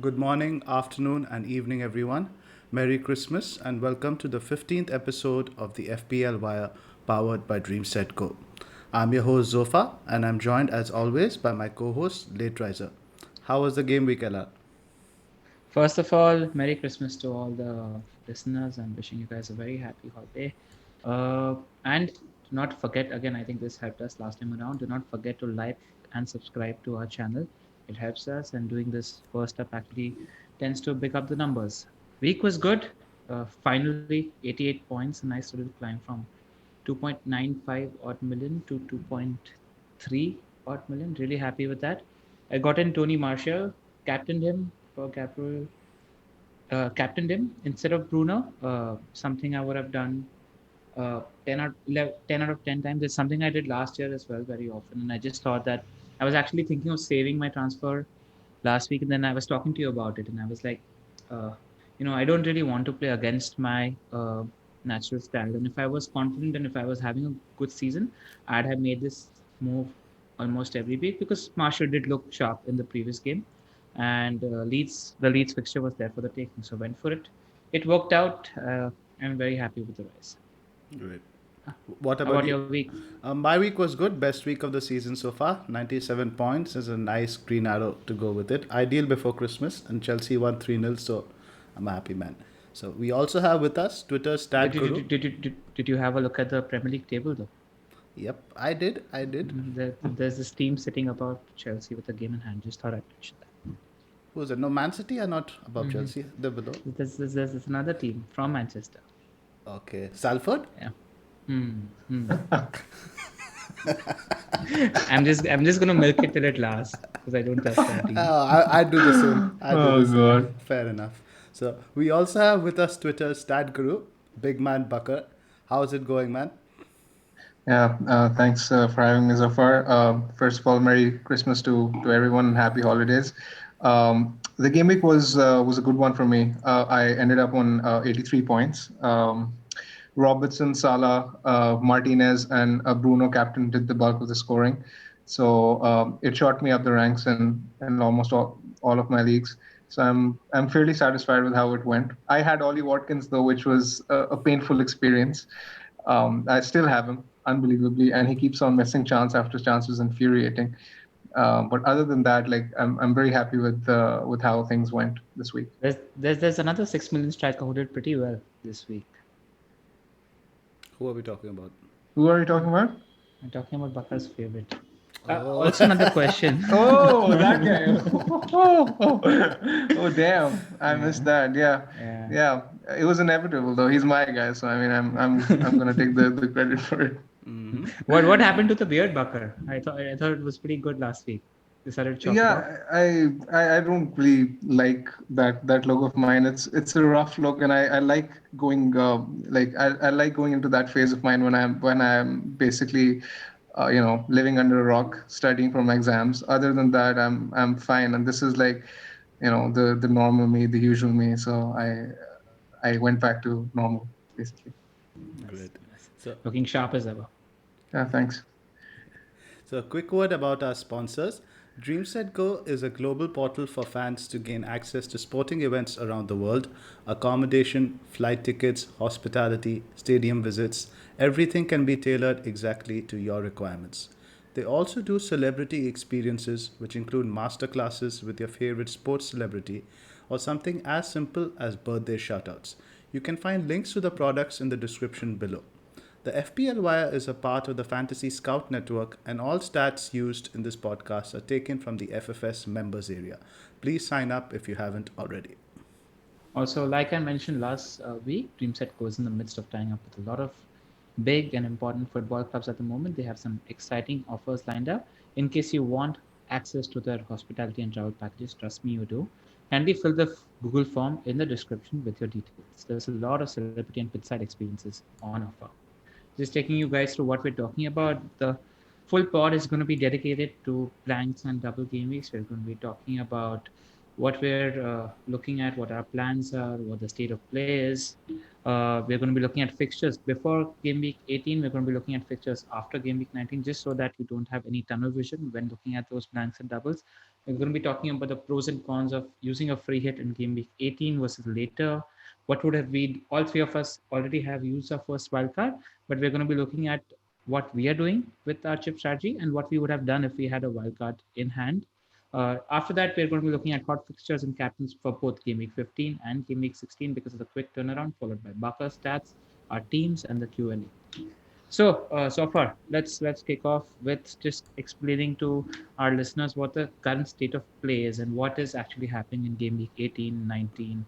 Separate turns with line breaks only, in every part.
Good morning, afternoon, and evening, everyone. Merry Christmas and welcome to the 15th episode of the FPL Wire powered by DreamSetGo. I'm your host Zophar and I'm joined as always by my co host Lateriser. How was the game week, Ella?
First of all, Merry Christmas to all the listeners. I'm wishing you guys a very happy holiday. And do not forget, again, I think this helped us last time around. Do not forget to like and subscribe to our channel. It helps us, and doing this first up actually tends to pick up the numbers. Week was good. Finally, 88 points, a nice little climb from 2.95 odd million to 2.3 odd million. Really happy with that. I got in Tony Marshall, captained him for Gabriel, captained him instead of Bruno. Something I would have done 10 out of 10 times. It's something I did last year as well, very often. And I just thought that I was actually thinking of saving my transfer last week. And then I was talking to you about it. And I was like, uh, I don't really want to play against my natural style. And if I was confident and if I was having a good season, I'd have made this move almost every week because Marshall did look sharp in the previous game. And the Leeds fixture was there for the taking. So went for it. It worked out. I'm very happy with the rise.
Great. What
How
about
about
you?
your week?
My week was good. Best week of the season so far. 97 points is a nice green arrow to go with it. Ideal before Christmas, and Chelsea won 3-0, so I'm a happy man. So we also have with us Twitter's
Did
stat
you did,
guru.
you- did, you- did you have a look at the Premier League table though?
Yep, I did. I did.
There's this team sitting above Chelsea with a game in hand. Just thought I'd mention that.
Who's it? No, Man City are not above
hmm
Chelsea. They're below.
there's another team from Manchester.
Okay. Salford?
Yeah. Hmm. I'm just gonna milk it till it lasts because I don't trust that team.
I do the same. I do
Oh
the same.
God.
Fair enough. So we also have with us Twitter's stat guru, Big Man Bakar. How's it going, man?
Yeah. Thanks for having me, Zophar. First of all, Merry Christmas to everyone and Happy Holidays. The game week was a good one for me. I ended up on 83 points. Robertson, Salah, Martinez, and Bruno captain did the bulk of the scoring. So it shot me up the ranks in almost all of my leagues. So I'm fairly satisfied with how it went. I had Ollie Watkins though, which was a painful experience. I still have him, unbelievably, and he keeps on missing chance after chance. Is infuriating. But other than that, like I'm very happy with how things went this week.
There's another 6 million striker who did pretty well this week.
Who are we talking about?
Who are you talking about?
I'm talking about Bakar's favorite.
Oh,
Also another question.
Oh, that guy. Oh, damn. I missed
Yeah,
that. Yeah.
yeah.
Yeah. It was inevitable though. He's my guy, so I mean I'm gonna take the credit for it.
What happened to the beard, Bakar? I thought it was pretty good last week. Decided to chop it off.
Yeah, I don't really like that look of mine. It's a rough look, and I like going like I like going into that phase of mine when I'm basically living under a rock, studying for my exams. Other than that, I'm fine. And this is like the normal me, the usual me. So I went back to normal basically.
Nice,
great.
nice.
So,
Looking sharp as ever.
Yeah, thanks.
so a quick word about our sponsors. DreamSetGo is a global portal for fans to gain access to sporting events around the world, accommodation, flight tickets, hospitality, stadium visits. Everything can be tailored exactly to your requirements. They also do celebrity experiences, which include masterclasses with your favorite sports celebrity or something as simple as birthday shoutouts. You can find links to the products in the description below. The FPL Wire is a part of the Fantasy Scout Network, and all stats used in this podcast are taken from the FFS members area. Please sign up if you haven't already.
Also, like I mentioned last week, DreamSet goes in the midst of tying up with a lot of big and important football clubs at the moment. They have some exciting offers lined up. In case you want access to their hospitality and travel packages, trust me, you do. Kindly fill the Google form in the description with your details. There's a lot of celebrity and pitside experiences on offer. Just taking you guys through what we're talking about. The full pod is going to be dedicated to blanks and double game weeks. We're going to be talking about what we're looking at, what our plans are, what the state of play is. We're going to be looking at fixtures before game week 18. We're going to be looking at fixtures after game week 19, just so that you don't have any tunnel vision when looking at those blanks and doubles. We're going to be talking about the pros and cons of using a free hit in game week 18 versus later. What would have we, all three of us already have used our first wildcard, but we're going to be looking at what we are doing with our chip strategy and what we would have done if we had a wildcard in hand. After that, we're going to be looking at hot fixtures and captains for both Game Week 15 and Game Week 16 because of the quick turnaround, followed by Bakar stats, our teams, and the Q&A. So far, let's kick off with just explaining to our listeners what the current state of play is and what is actually happening in Game Week 18, 19,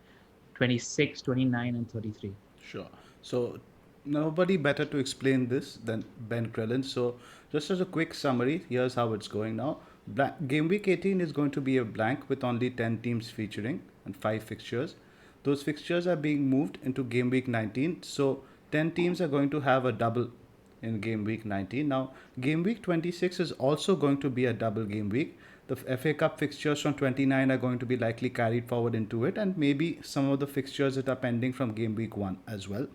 26, 29, and 33.
Sure. So, nobody better to explain this than Ben Krellin. So, just as a quick summary, here's how it's going now. Game week 18 is going to be a blank with only 10 teams featuring and 5 fixtures. Those fixtures are being moved into game week 19. So, 10 teams are going to have a double in game week 19. Now, game week 26 is also going to be a double game week. The FA Cup fixtures from 29 are going to be likely carried forward into it, and maybe some of the fixtures that are pending from game week 1 as well.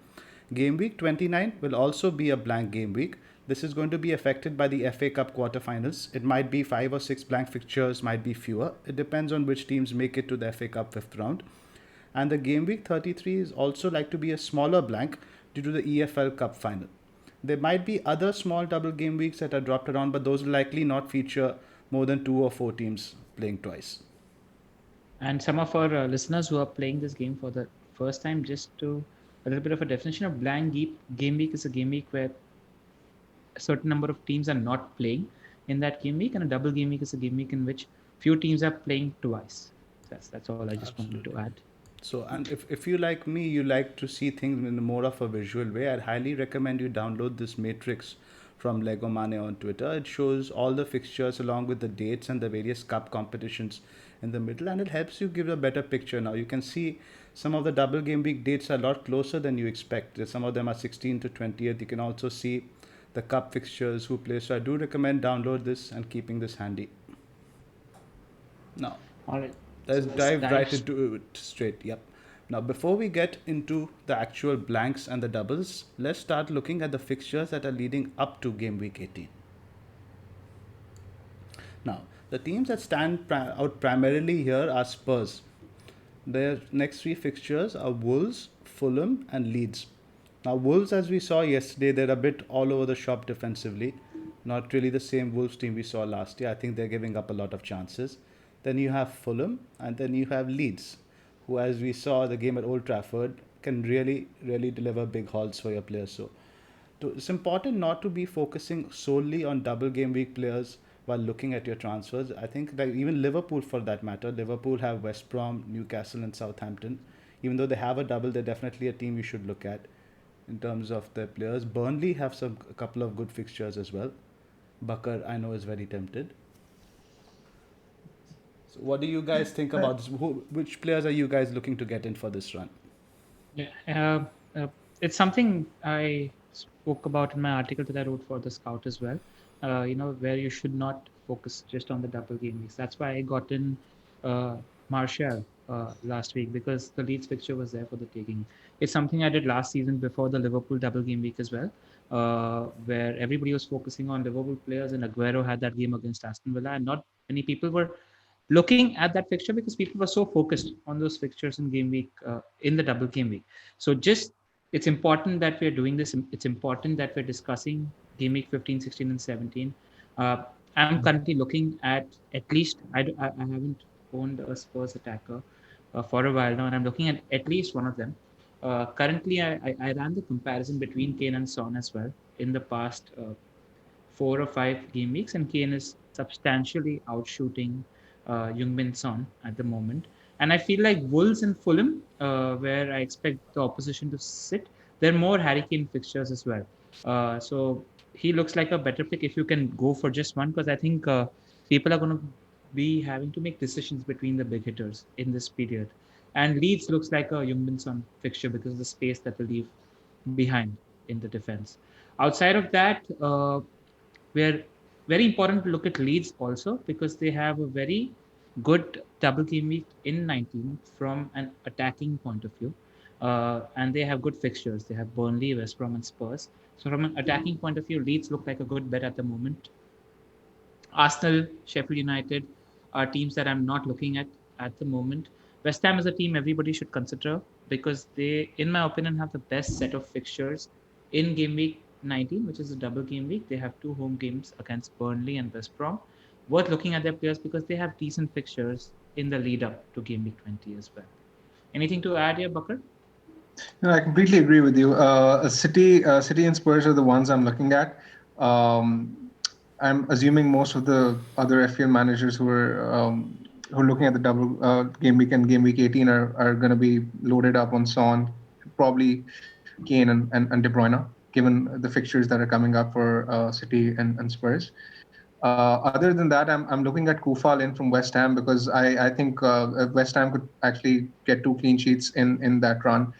Game week 29 will also be a blank game week. This is going to be affected by the FA Cup quarterfinals. It might be 5 or 6 blank fixtures, might be fewer. It depends on which teams make it to the FA Cup fifth round. And the game week 33 is also like to be a smaller blank due to the EFL Cup final. There might be other small double game weeks that are dropped around, but those will likely not feature more than 2 or 4 teams playing twice.
And some of our listeners who are playing this game for the first time, just to a little bit of a definition of game week is a game week where a certain number of teams are not playing in that game week, and a double game week is a game week in which few teams are playing twice. That's all I just wanted to
Absolutely.
add.
So, and if you like me, you like to see things in more of a visual way, I'd highly recommend you download this matrix from Lego Mane on Twitter. It shows all the fixtures along with the dates and the various cup competitions in the middle, and it helps you give a better picture. Now, you can see some of the double game week dates are a lot closer than you expect. Some of them are 16th to 20th. You can also see the cup fixtures, who play. So, I do recommend download this and keeping this handy. Now,
All right. So
let's
let's
dive
dive.
right into it straight. Yep. Now, before we get into the actual blanks and the doubles, let's start looking at the fixtures that are leading up to game week 18. Now, the teams that stand out primarily here are Spurs. Their next 3 fixtures are Wolves, Fulham, and Leeds. Now, Wolves, as we saw yesterday, they're a bit all over the shop defensively. Not really the same Wolves team we saw last year. I think they're giving up a lot of chances. Then you have Fulham, and then you have Leeds, who, as we saw the game at Old Trafford, can really, really deliver big hauls for your players. So, it's important not to be focusing solely on double game week players while looking at your transfers. I think that even Liverpool, for that matter, Liverpool have West Brom, Newcastle, and Southampton. Even though they have a double, they're definitely a team you should look at in terms of their players. Burnley have a couple of good fixtures as well. Bakar, I know, is very tempted. So, what do you guys think about this? Which players are you guys looking to get in for this run?
Yeah, it's something I spoke about in my article that I wrote for the Scout as well. Where you should not focus just on the double game weeks. That's why I got in uh, Martial last week because the Leeds fixture was there for the taking. It's something I did last season before the Liverpool double game week as well, where everybody was focusing on Liverpool players and Aguero had that game against Aston Villa, and not many people were looking at that fixture because people were so focused on those fixtures in game week in the double game week. So just it's important that we're doing this. It's important that we're discussing game week 15, 16, and 17. Uh, I'm currently looking at least I haven't owned a Spurs attacker for a while now, and I'm looking at least one of them. Currently, I ran the comparison between Kane and Son as well in the past 4 or 5 game weeks, and Kane is substantially outshooting Jungmin Son at the moment. And I feel like Wolves and Fulham, where I expect the opposition to sit, they're more Harry Kane fixtures as well. So he looks like a better pick if you can go for just one, because I think people are going to be having to make decisions between the big hitters in this period. And Leeds looks like a Jungmin Son fixture because of the space that they leave behind in the defense. Outside of that, where very important to look at Leeds also because they have a very good double game week in 19 from an attacking point of view. And they have good fixtures. They have Burnley, West Brom, and Spurs. So, from an attacking point of view, Leeds look like a good bet at the moment. Arsenal, Sheffield United. are teams that I'm not looking at the moment. West Ham is a team everybody should consider because they, in my opinion, have the best set of fixtures in game week 19, which is a double game week. They have two home games against Burnley and West Brom. Worth looking at their players because they have decent fixtures in the lead up to game week 20 as well. Anything to add here, Bakar?
No, I completely agree with you. City and Spurs are the ones I'm looking at. Um, I'm assuming most of the other FPL managers who are looking at the double game week and game week 18 are going to be loaded up on Son, probably Kane and De Bruyne, given the fixtures that are coming up for City and Spurs. Other than that, I'm looking at Kufal in from West Ham because I think West Ham could actually get two clean sheets in that run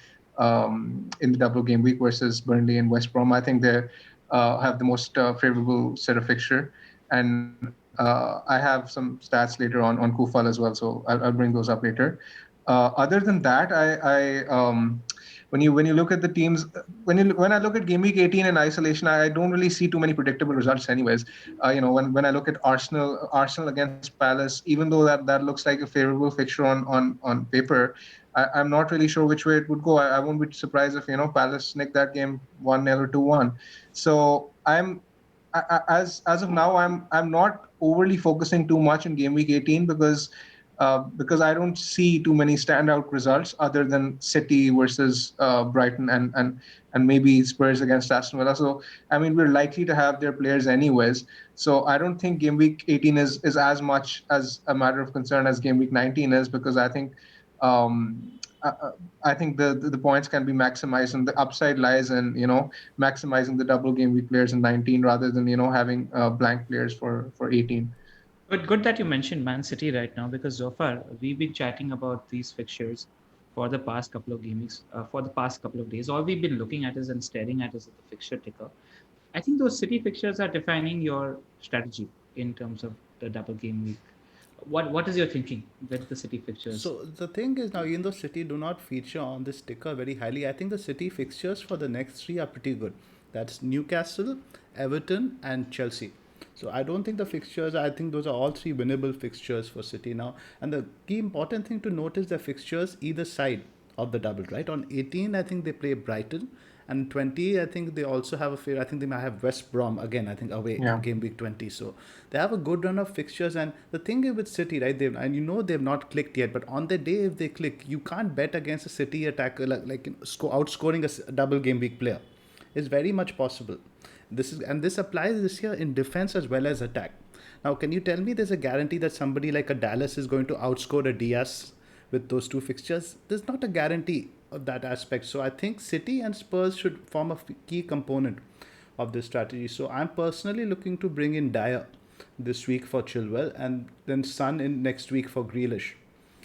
in the double game week versus Burnley and West Brom. I think they have the most favorable set of fixture, and I have some stats later on Kufal as well, so I'll bring those up later. Other than that, when you look at the teams, when I look at game week 18 in isolation, I don't really see too many predictable results, anyways. When I look at Arsenal against Palace, even though that looks like a favorable fixture on paper, I'm not really sure which way it would go. I won't be surprised if Palace nick that game 1-0 or 2-1. So as of now, I'm not overly focusing too much in game week 18 because I don't see too many standout results other than City versus Brighton and maybe Spurs against Aston Villa. So I mean, we're likely to have their players anyways. So I don't think game week 18 is as much as a matter of concern as game week 19 is, because I think the points can be maximized and the upside lies in maximizing the double game week players in 19 rather than having blank players for 18.
But good that you mentioned Man City right now because so far we've been chatting about these fixtures for the past couple of games, for the past couple of days. All we've been looking at is and staring at is the fixture ticker. I think those City fixtures are defining your strategy in terms of the double game week. What is your thinking with the City fixtures?
So the thing is now, even though City do not feature on this sticker very highly, I think the City fixtures for the next three are pretty good. That's Newcastle, Everton, and Chelsea. So I don't think the fixtures. I think those are all three winnable fixtures for City now. And the key important thing to note is the fixtures either side of the double. Right on 18, I think they play Brighton, and 20, I think they also have a fair. I think they might have West Brom again. I think away in
Yeah.
game week 20. So they have a good run of fixtures. And the thing is with City, right? They've not clicked yet, but on the day if they click, you can't bet against a City attacker outscoring a double game week player. It's very much possible. This applies this year in defense as well as attack. Now, can you tell me there's a guarantee that somebody like a Dallas is going to outscore a Diaz with those two fixtures? There's not a guarantee of that aspect. So I think City and Spurs should form a key component of this strategy. So I'm personally looking to bring in Dyer this week for Chilwell and then Son in next week for Grealish.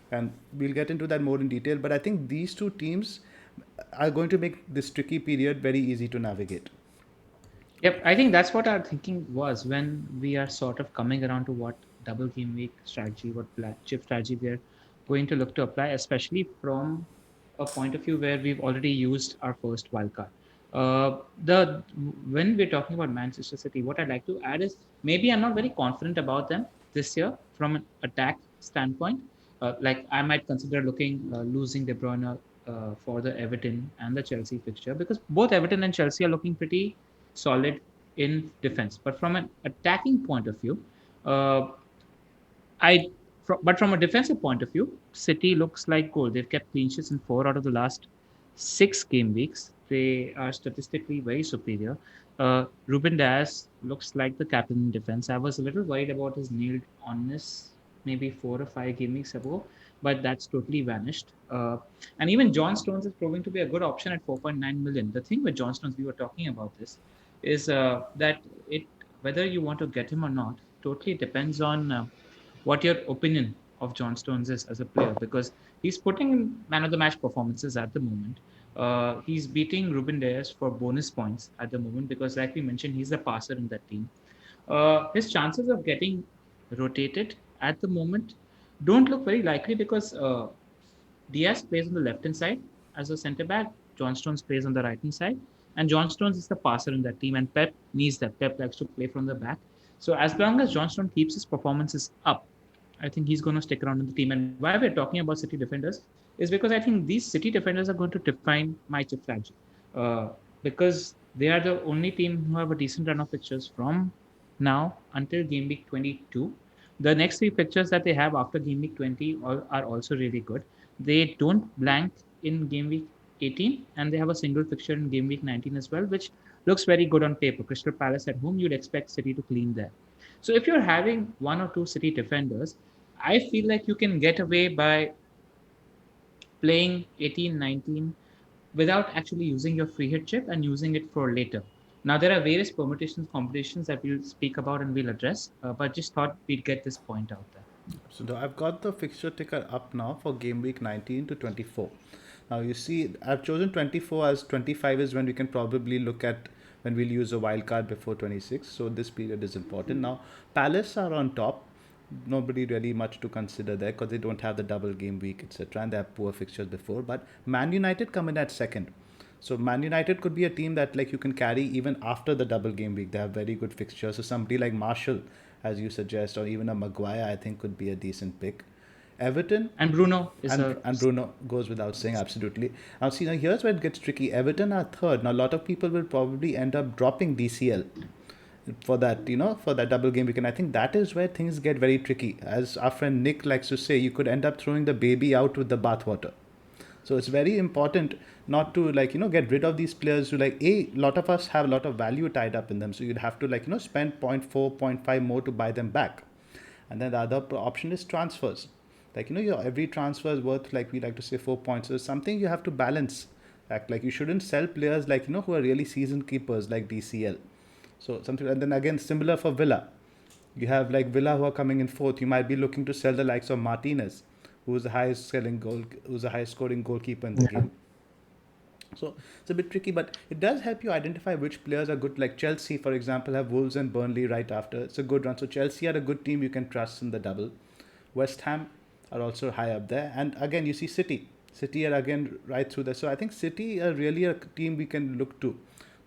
And we'll get into that more in detail. But I think these two teams are going to make this tricky period very easy to navigate.
Yep, I think that's what our thinking was when we are sort of coming around to what double game week strategy, what black chip strategy we are going to look to apply, especially from a point of view where we've already used our first wildcard. The When we're talking about Manchester City, what I'd like to add is maybe I'm not very confident about them this year from an attack standpoint. Like I might consider losing De Bruyne for the Everton and the Chelsea fixture because both Everton and Chelsea are looking pretty solid in defense. But from an attacking point of view, uh, but from a defensive point of view, City looks like gold. They've kept clean sheets in 4 out of the last 6 game weeks. They are statistically very superior. Ruben Dias looks like the captain in defense. I was a little worried about his nailed onness maybe 4 or 5 game weeks ago, but that's totally vanished. And even John Stones is proving to be a good option at 4.9 million. The thing with John Stones, we were talking about this, is that it whether you want to get him or not totally depends on what your opinion of John Stones is as a player because he's putting in man of the match performances at the moment. He's beating Ruben Dias for bonus points at the moment because, like we mentioned, he's the passer in that team. His chances of getting rotated at the moment don't look very likely because Diaz plays on the left hand side as a centre back. John Stones plays on the right hand side, and John Stones is the passer in that team. And Pep needs that. Pep likes to play from the back. So as long as John Stones keeps his performances up, I think he's going to stick around in the team. And why we're talking about City defenders is because I think these City defenders are going to define my chip strategy. Uh, because they are the only team who have a decent run of fixtures from now until game week 22. The next three fixtures that they have after game week 20 are also really good. They don't blank in game week 18, and they have a single fixture in game week 19 as well, which looks very good on paper. Crystal Palace at home, you'd expect City to clean there. So if you're having one or two City defenders, I feel like you can get away by playing 18, 19 without actually using your free hit chip and using it for later. Now, there are various permutations, combinations that we'll speak about and we'll address, but just thought we'd get this point out there.
So I've got the fixture ticker up now for game week 19 to 24. Now you see I've chosen 24 as 25 is when we can probably look at when we'll use a wild card before 26. So this period is important. Now Palace are on top. Nobody really much to consider there because they don't have the double game week, etc. And they have poor fixtures before. But Man United come in at second. So Man United could be a team that like you can carry even after the double game week. They have very good fixtures. So somebody like Marshall, as you suggest, or even a Maguire, I think could be a decent pick. Everton
And Bruno is
and Bruno goes without saying, absolutely. Now, see, now here's where it gets tricky. Everton are third. Now, a lot of people will probably end up dropping DCL for that, for that double game week. And I think that is where things get very tricky. As our friend Nick likes to say, you could end up throwing the baby out with the bathwater. So it's very important not to get rid of these players who a lot of us have a lot of value tied up in them. So you'd have to spend 0.4, 0.5 more to buy them back. And then the other option is transfers. Your every transfer is worth, like we like to say, 4 points. So something you have to balance. Like you shouldn't sell players who are really seasoned keepers like DCL. So something, and then again similar for Villa. You have Villa who are coming in fourth. You might be looking to sell the likes of Martinez, who's the highest scoring goalkeeper in the game. So it's a bit tricky, but it does help you identify which players are good. Like Chelsea, for example, have Wolves and Burnley right after. It's a good run. So Chelsea are a good team you can trust in the double. West Ham are also high up there. And again, you see City. City are again right through there. So I think City are really a team we can look to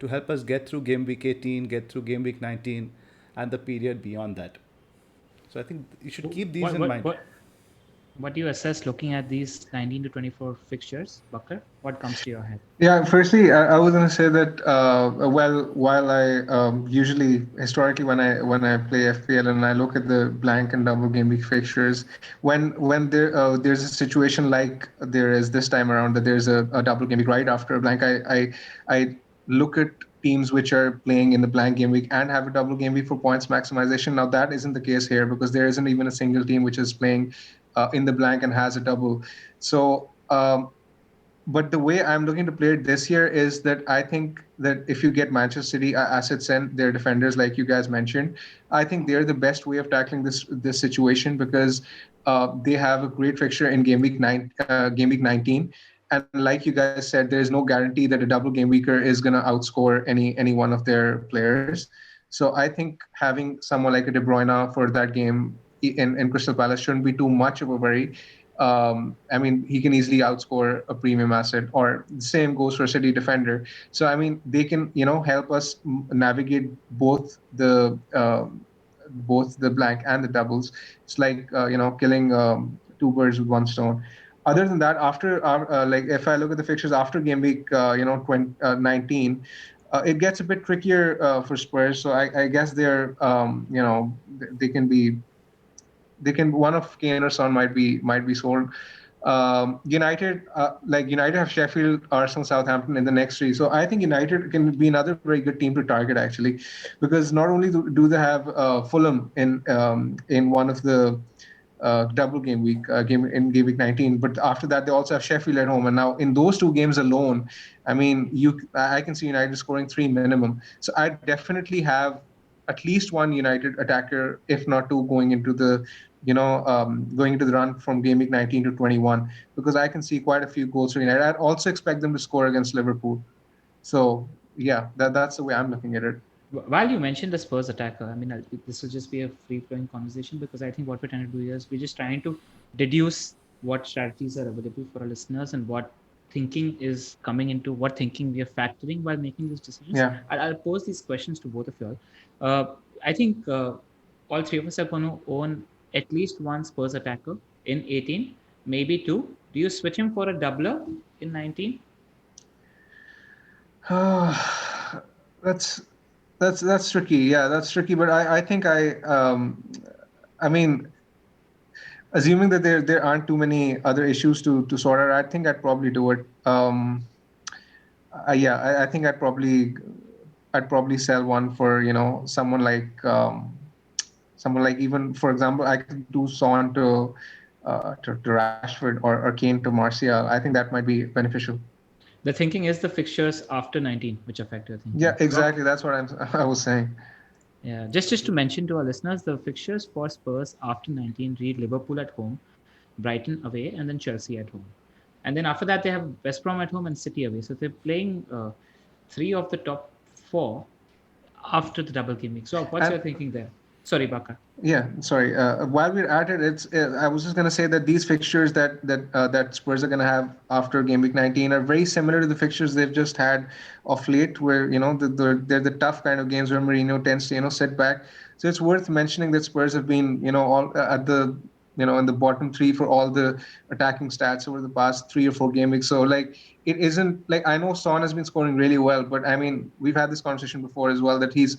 help us get through game week 18, get through game week 19, and the period beyond that. So I think you should keep these in mind.
What do you assess looking at these 19 to 24 fixtures, Bakar? What comes to your head?
Yeah, firstly, I was going to say that while I usually historically when I play FPL and I look at the blank and double game week fixtures, when there's a situation like there is this time around that there's a double game week right after a blank, I look at teams which are playing in the blank game week and have a double game week for points maximization. Now that isn't the case here because there isn't even a single team which is playing in the blank and has a double. So. But the way I'm looking to play it this year is that I think that if you get Manchester City assets and their defenders, like you guys mentioned, I think they're the best way of tackling this situation because they have a great fixture in game week 19, and like you guys said, there is no guarantee that a double game weeker is going to outscore any one of their players. So I think having someone like a De Bruyne for that game in Crystal Palace shouldn't be too much of a worry. I mean, he can easily outscore a premium asset, or the same goes for a City defender. So, I mean, they can, help us navigate both the blank and the doubles. It's like, killing two birds with one stone. Other than that, after if I look at the fixtures after game week, 19, it gets a bit trickier for Spurs. So I guess they can be one of Kane or Son might be sold. United have Sheffield, Arsenal, Southampton in the next three. So I think United can be another very good team to target actually, because not only do they have Fulham in one of the double game week game week 19, but after that they also have Sheffield at home, and now in those two games alone, I mean, I can see United scoring three minimum. So I definitely have at least one United attacker, if not two, going into the run from game week 19 to 21, because I can see quite a few goals for United. I'd also expect them to score against Liverpool. So yeah, that's the way I'm looking at it.
While you mentioned the Spurs attacker, I mean, this will just be a free-flowing conversation because I think what we're trying to do here is we're just trying to deduce what strategies are available for our listeners and what thinking is coming into, what thinking we are factoring while making these decisions.
Yeah.
I'll pose these questions to both of you all. I think all three of us are going to own at least one Spurs attacker in 18, maybe two. Do you switch him for a doubler in 19?
that's that's tricky. Yeah, that's tricky. But I think I mean, assuming that there aren't too many other issues to sort out, I think I'd probably do it. Yeah, I think I'd probably sell one for someone like, even for example, I could do Son to Rashford, or Kane to Martial. I think that might be beneficial.
The thinking is the fixtures after 19, which affect your thinking.
Yeah, exactly. That's what I was saying.
Yeah, just to mention to our listeners, the fixtures for Spurs after 19 read Liverpool at home, Brighton away, and then Chelsea at home. And then after that, they have West Brom at home and City away. So they're playing three of the top four after the double game week. So what's
And
your thinking there? Sorry, Bakar.
yeah, sorry. While we're at it, it's I was just gonna say that these fixtures that Spurs are gonna have after game week 19 are very similar to the fixtures they've just had of late, where they're the tough kind of games where Mourinho tends to sit back. So it's worth mentioning that Spurs have been all at the in the bottom three for all the attacking stats over the past 3 or 4 game weeks. So like it isn't like, I know Son has been scoring really well, but I mean we've had this conversation before as well, that he's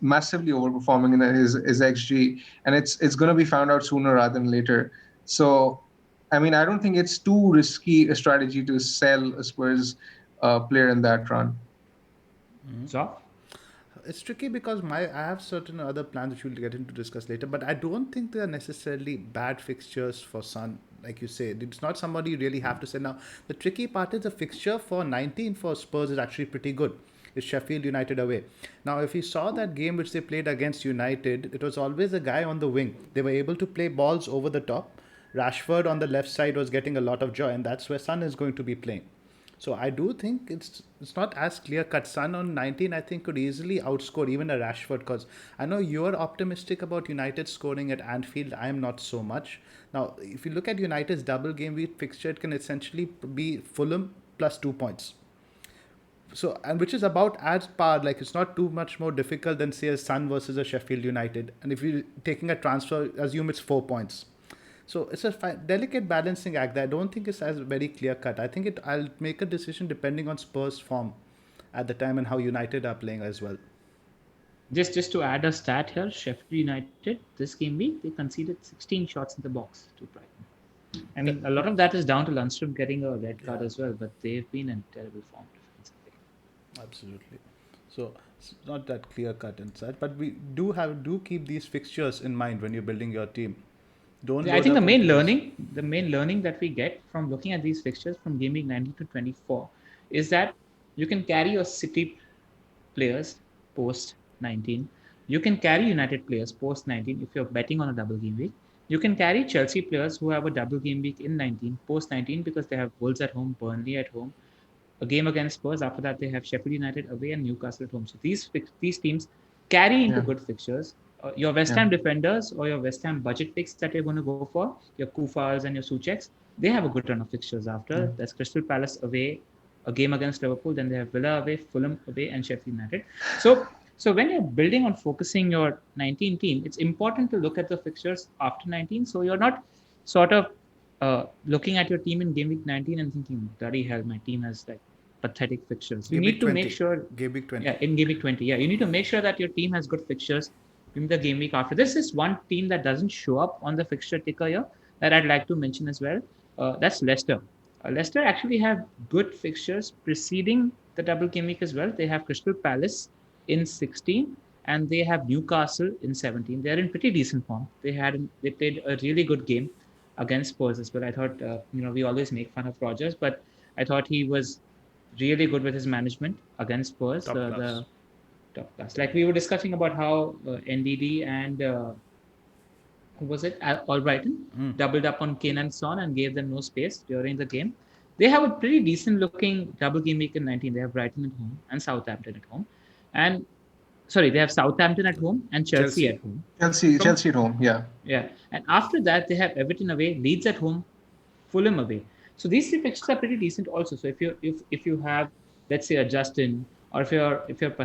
massively overperforming in his xG, and it's going to be found out sooner rather than later. So, I mean, I don't think it's too risky a strategy to sell a Spurs player in that run.
Zoff?
It's tricky because I have certain other plans which we'll get into discuss later, but I don't think they are necessarily bad fixtures for Sun. Like you say, it's not somebody you really have to say. Now, the tricky part is the fixture for 19 for Spurs is actually pretty good. It's Sheffield United away. Now, if you saw that game which they played against United, it was always a guy on the wing. They were able to play balls over the top. Rashford on the left side was getting a lot of joy, and that's where Sun is going to be playing. So I do think it's not as clear cut. Sun on 19, I think, could easily outscore even a Rashford, because I know you're optimistic about United scoring at Anfield. I am not so much. Now, if you look at United's double game week fixture, it can essentially be Fulham plus 2 points. So, and which is about as par, like it's not too much more difficult than say a Sun versus a Sheffield United. And if you're taking a transfer, assume it's 4 points. So it's a delicate balancing act that I don't think is as very clear cut. I think I'll make a decision depending on Spurs form at the time and how United are playing as well.
Just to add a stat here, Sheffield United this game week they conceded 16 shots in the box to Brighton. I mean, a lot of that is down to Lundstrom getting a red card as well, but they've been in terrible form defensively.
Absolutely. So it's not that clear cut inside, but we do keep these fixtures in mind when you're building your team. Don't.
I think the main learning that we get from looking at these fixtures from game week 19 to 24 is that you can carry your City players post 19. You can carry United players post 19 if you're betting on a double game week. You can carry Chelsea players who have a double game week in 19, post 19, because they have Wolves at home, Burnley at home, a game against Spurs. After that, they have Sheffield United away and Newcastle at home. So these teams carry into good fixtures. Your West Ham defenders or your West Ham budget picks that you're going to go for, your Kufals and your Sucheks, they have a good run of fixtures after. That's Crystal Palace away, a game against Liverpool, then they have Villa away, Fulham away, and Sheffield United. So when you're building on focusing your 19 team, it's important to look at the fixtures after 19. So you're not sort of looking at your team in game week 19 and thinking, bloody hell, my team has like pathetic fixtures. You need to make sure
game week 20.
Yeah, in game week 20. Yeah, you need to make sure that your team has good fixtures in the game week after. This is one team that doesn't show up on the fixture ticker here that I'd like to mention as well. That's Leicester. Leicester actually have good fixtures preceding the double game week as well. They have Crystal Palace in 16 and they have Newcastle in 17. They're in pretty decent form. They played a really good game against Spurs as well. I thought we always make fun of Rodgers, but I thought he was really good with his management against Spurs. The top class. Like we were discussing about how NDD and who was it? Albrighton doubled up on Kane and Son and gave them no space during the game. They have a pretty decent looking double game week in 19. They have Brighton at home and Southampton at home. And sorry, they have Southampton at home and Chelsea at home.
Chelsea at home, yeah.
Yeah. And after that, they have Everton away, Leeds at home, Fulham away. So these three fixtures are pretty decent also. So if you have, let's say, a Justin, or if you're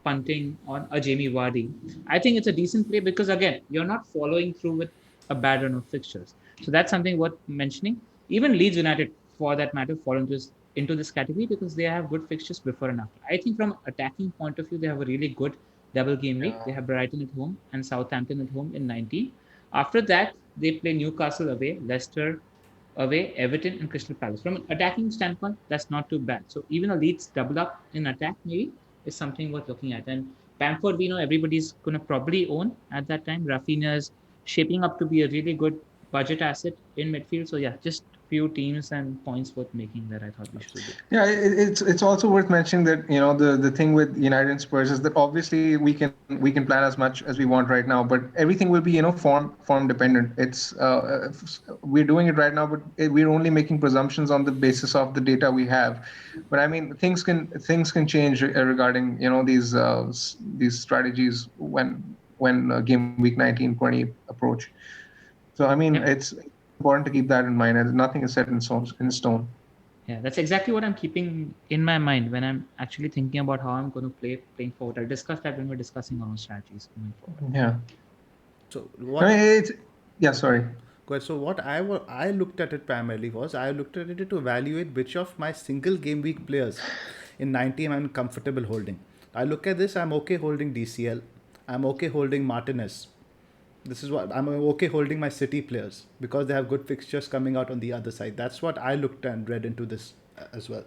punting on a Jamie Vardy, I think it's a decent play because again, you're not following through with a bad run of fixtures. So that's something worth mentioning. Even Leeds United, for that matter, fall into this category because they have good fixtures before and after. I think from attacking point of view, they have a really good double game week. They have Brighton at home and Southampton at home in 19. After that, they play Newcastle away, Leicester away, Everton and Crystal Palace. From an attacking standpoint, that's not too bad. So even a Leeds double up in attack maybe is something worth looking at. And Bamford, we know everybody's going to probably own at that time. Rafinha's shaping up to be a really good budget asset in midfield. So yeah, just few teams and points worth making that I thought we should do.
Yeah, it's also worth mentioning that the thing with United and Spurs is that obviously we can plan as much as we want right now, but everything will be form dependent. We're doing it right now, but we're only making presumptions on the basis of the data we have. But I mean, things can change regarding these strategies when game week 19, 20 approach. So I mean,
Yep.
it's important to keep that in mind, and nothing is set in stone.
Yeah, that's exactly what I'm keeping in my mind when I'm actually thinking about how I'm going to playing forward. I'll discuss that when we're discussing our strategies going forward.
Yeah.
So
I
what?
mean, yeah, sorry.
Good. So what I looked at it primarily was I looked at it to evaluate which of my single game week players in 90 I'm comfortable holding. I look at this. I'm okay holding DCL. I'm okay holding Martinez. This is what I'm okay holding my City players because they have good fixtures coming out on the other side. That's what I looked and read into this as well.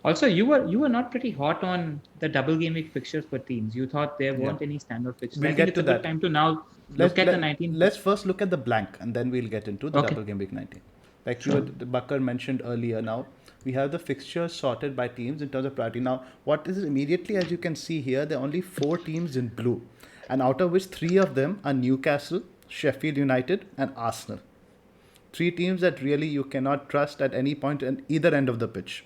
Also, you were not pretty hot on the double game week fixtures for teams. You thought there
Yeah.
weren't any standard fixtures.
We'll
I think
get
it's
to
a good
that.
time to now
Let's
look at the 19.
let's first look at the blank and then we'll get into the
Okay.
double game week 19. Like
Sure.
Bakar mentioned earlier, now we have the fixtures sorted by teams in terms of priority. Now, what is immediately, as you can see here, there are only 4 teams in blue, and out of which 3 of them are Newcastle, Sheffield United, and Arsenal. 3 teams that really you cannot trust at any point in either end of the pitch.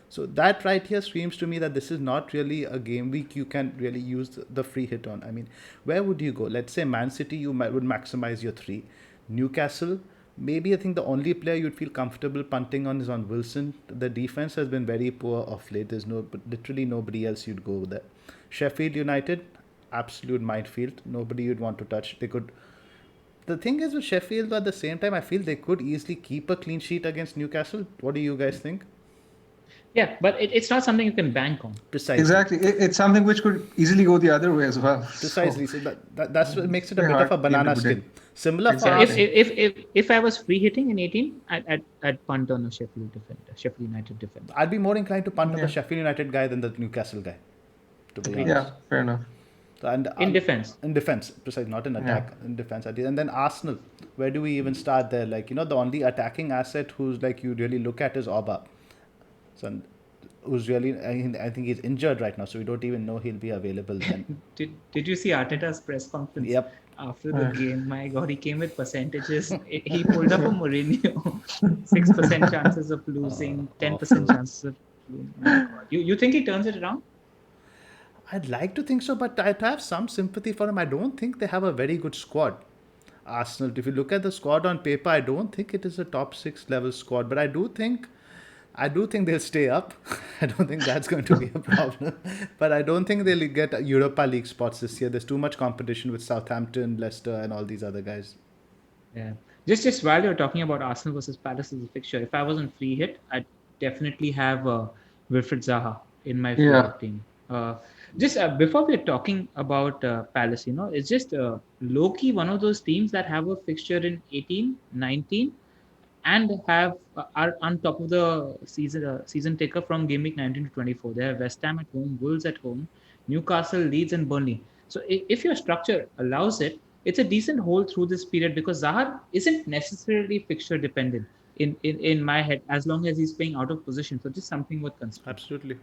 So that right here screams to me that this is not really a game week you can really use the free hit on. I mean, where would you go? Let's say Man City, you would maximize your 3. Newcastle, maybe I think the only player you'd feel comfortable punting on is on Wilson. The defense has been very poor of late. There's literally nobody else you'd go there. Sheffield United, absolute minefield. Nobody you'd want to touch. They could. The thing is with Sheffield, but at the same time, I feel they could easily keep a clean sheet against Newcastle. What do you guys think?
Yeah, but it's not something you can bank on.
Precisely.
Exactly. It's something which could easily go the other way as well.
Precisely. So that's what makes it a
very
bit of a
hard game
banana
to
skin.
predict.
Similar for
Exactly.
Arsenal.
If I was free hitting in 18, I'd punt on a Sheffield United defender.
I'd be more inclined to punt on
Yeah.
the Sheffield United guy than the Newcastle guy, to be
Agreed.
honest.
Yeah, fair enough.
And
In defense.
in defense, precisely, not in attack, in defense. And then Arsenal, where do we even start there? Like, the only attacking asset who's like you really look at is Oba. So, who's really, I think he's injured right now, so we don't even know he'll be available then.
Did you see Arteta's press conference
Yep.
after the game? My God, he came with percentages. He pulled up a Mourinho. 6% chances of losing, 10% chances of losing. My God. You think he turns it around?
I'd like to think so, but I'd have some sympathy for him. I don't think they have a very good squad. Arsenal, if you look at the squad on paper, I don't think it is a top 6 level squad, but I do think they'll stay up. I don't think that's going to be a problem. But I don't think they'll get Europa League spots this year. There's too much competition with Southampton, Leicester, and all these other guys.
Yeah. Just while you're talking about Arsenal versus Palace as a fixture, if I was on free hit, I'd definitely have Wilfried Zaha in my favorite team. Just before we're talking about Palace, it's just low-key one of those teams that have a fixture in 18, 19, and are on top of the season taker from game week 19 to 24. They have West Ham at home, Wolves at home, Newcastle, Leeds, and Burnley. So if your structure allows it, it's a decent hold through this period because Zaha isn't necessarily fixture dependent in my head as long as he's playing out of position. So just something worth considering.
Absolutely.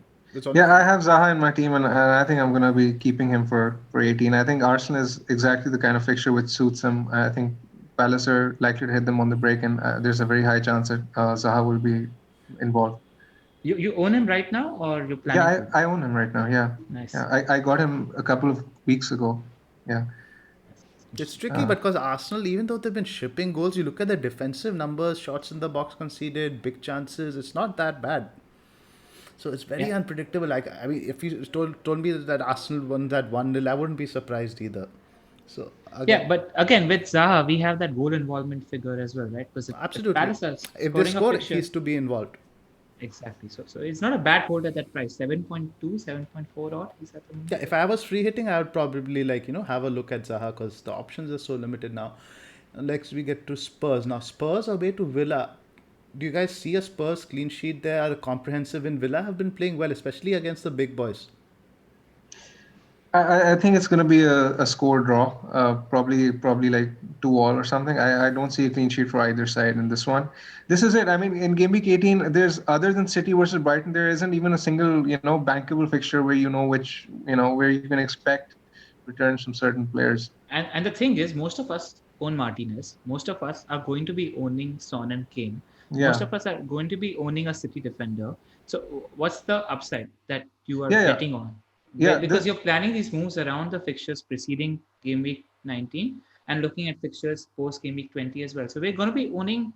Yeah, I have Zaha in my team, and I think I'm going to be keeping him for 18. I think Arsenal is exactly the kind of fixture which suits him. I think Palace are likely to hit them on the break, and there's a very high chance that Zaha will be involved.
You own him right now, or you planning?
Yeah, I own him right now. Yeah,
Nice.
Yeah, I got him a couple of weeks ago. Yeah.
It's tricky because Arsenal, even though they've been shipping goals, you look at the defensive numbers, shots in the box conceded, big chances, it's not that bad. So it's very unpredictable. Like, I mean, if you told me that Arsenal won that 1-0, I wouldn't be surprised either. So
Yeah,
again,
but again with Zaha, we have that goal involvement figure as well, right? Because if
absolutely,
Palace are
if they
scoring a
score,
fixture,
he's to be involved.
exactly. So it's not a bad hold at that price. 7.2, 7.4 odd is at the
Yeah,
moment.
if I was free hitting, I would probably have a look at Zaha because the options are so limited now. Next, we get to Spurs. Now, Spurs away to Villa. Do you guys see a Spurs clean sheet there? Are comprehensive in Villa have been playing well, especially against the big boys.
I think it's going to be a score draw, probably like 2-2 or something. I don't see a clean sheet for either side in this one. This is it. I mean, in game week 18, there's other than City versus Brighton, there isn't even a single bankable fixture where you know which where you can expect returns from certain players.
And the thing is, most of us own Martinez. Most of us are going to be owning Son and Kane. Most
Yeah,
of us are going to be owning a City defender. So what's the upside that you are
yeah, yeah,
betting on?
yeah.
Because you're planning these moves around the fixtures preceding game week 19 and looking at fixtures post game week 20 as well. So we're going to be owning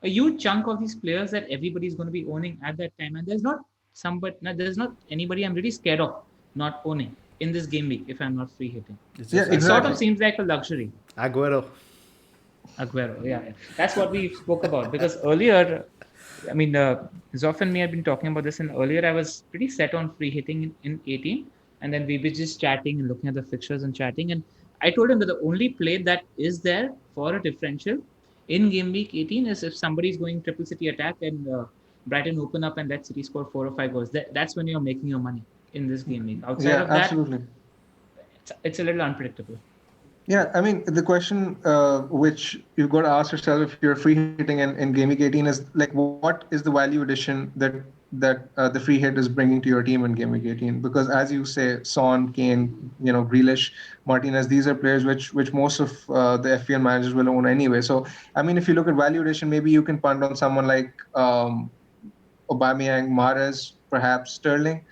a huge chunk of these players that everybody's going to be owning at that time. And there's not anybody I'm really scared of not owning in this game week if I'm not free hitting.
It's
Yeah,
just
It sort
exactly.
of seems like a luxury.
Aguero.
Aguero, yeah. That's what we spoke about because earlier, I mean, Zoff and me had been talking about this, and earlier I was pretty set on free hitting in 18, and then we were just chatting and looking at the fixtures and chatting, and I told him that the only play that is there for a differential in game week 18 is if somebody's going triple city attack and Brighton open up and let City score 4 or 5 goals. That's when you're making your money in this game week. Outside
Yeah,
of that,
absolutely.
it's a little unpredictable.
Yeah, I mean, the question which you've got to ask yourself if you're free hitting in Game Week 18 is like, what is the value addition that the free hit is bringing to your team in Game Week 18? Because as you say, Son, Kane, Grealish, Martinez, these are players which most of the FPL managers will own anyway. So, I mean, if you look at value addition, maybe you can punt on someone like Aubameyang, Mahrez, perhaps Sterling.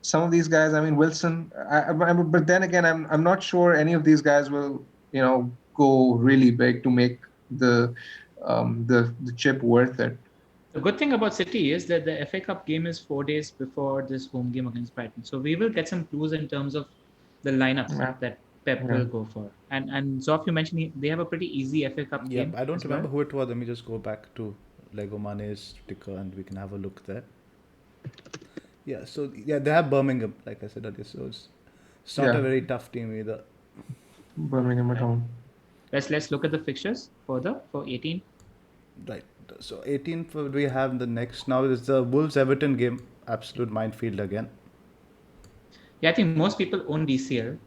Some of these guys, I mean Wilson, but then again, I'm not sure any of these guys will go really big to make the the chip worth it.
The good thing about City is that the FA Cup game is 4 days before this home game against Brighton. So we will get some clues in terms of the lineups
Yeah,
that Pep
yeah.
will go for. And Zoff, you mentioned they have a pretty easy FA Cup
Yeah,
game
I don't
as well.
remember who it was. Let me just go back to Lego Mane's ticker and we can have a look there. Yeah, so yeah, they have Birmingham, like I said earlier. So it's not a
Yeah,
very tough team either.
Birmingham at
Right.
home.
Let's look at the fixtures further for 18.
Right. So 18th we have the next now is the Wolves Everton game. Absolute minefield again.
Yeah, I think most people own DCL.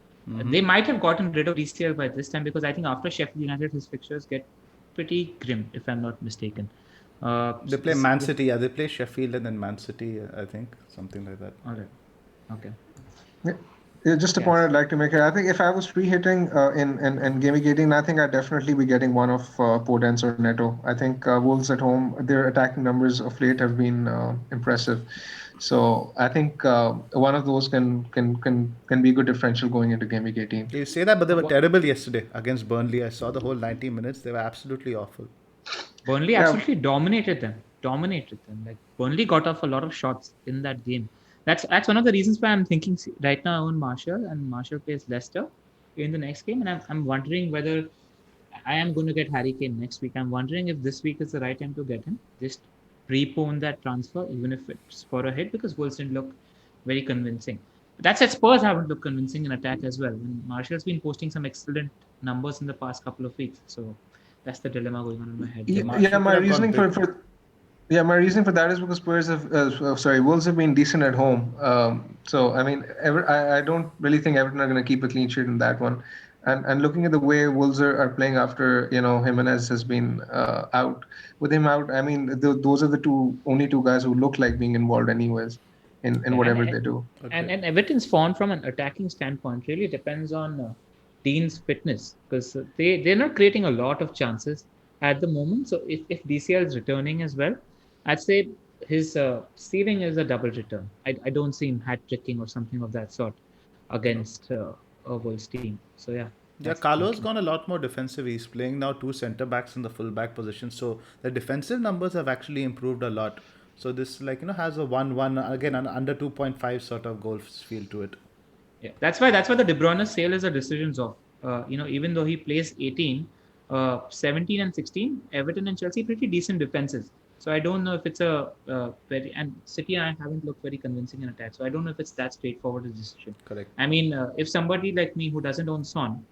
They might have gotten rid of DCL by this time because I think after Sheffield United, his fixtures get pretty grim, if I'm not mistaken.
They
So
play Man
this
City. Yeah, they play Sheffield and then Man City. I think something like that.
all right. Okay.
Yeah. Yeah, just a point
Yes.
I'd like to make here. I think if I was free hitting in Game Week 18, I think I'd definitely be getting one of Podence or Neto. I think Wolves at home, their attacking numbers of late have been impressive. So I think one of those can be a good differential going into Game Week 18.
You say that, but they were
What
terrible yesterday against Burnley. I saw the whole 90 minutes. They were absolutely awful.
Burnley
Yeah,
absolutely dominated them. Dominated them. Like Burnley got off a lot of shots in that game. That's one of the reasons why I'm thinking right now I own Marshall and Marshall plays Leicester in the next game, and I'm wondering whether I am going to get Harry Kane next week. I'm wondering if this week is the right time to get him. Just prepone that transfer, even if it's for a hit, because Wolves didn't look very convincing. But that said, Spurs haven't looked convincing in attack as well. And Marshall's been posting some excellent numbers in the past couple of weeks. So that's the dilemma going on in my head
Yeah,
there.
yeah.
Marshall
My
could have gone
reasoning
big.
my reasoning for that is because Spurs have, sorry, Wolves have been decent at home. So I mean, I don't really think Everton are going to keep a clean sheet in that one. And looking at the way Wolves are playing after Jimenez has been out, with him out, I mean, those are the only two guys who look like being involved anyways in
Yeah,
whatever they do.
and
Okay.
and Everton's form from an attacking standpoint really depends on Dean's fitness because they're not creating a lot of chances at the moment. So if DCL is returning as well, I'd say his ceiling is a double return. I don't see him hat tricking or something of that sort against a Wolves team. So yeah,
Yeah,
that's the
Carlo's
thinking.
gone a lot more defensive. He's playing now two center backs in the full back position. So the defensive numbers have actually improved a lot. So this has a 1-1 again an under 2.5 sort of goal feel to it.
Yeah, that's why the De Bruyne sale is a decision of even though he plays 18, 17 and 16, Everton and Chelsea pretty decent defenses. So I don't know if it's a and City I haven't looked very convincing in attack. So I don't know if it's that straightforward a decision.
Correct.
I mean, if somebody like me who doesn't own Son,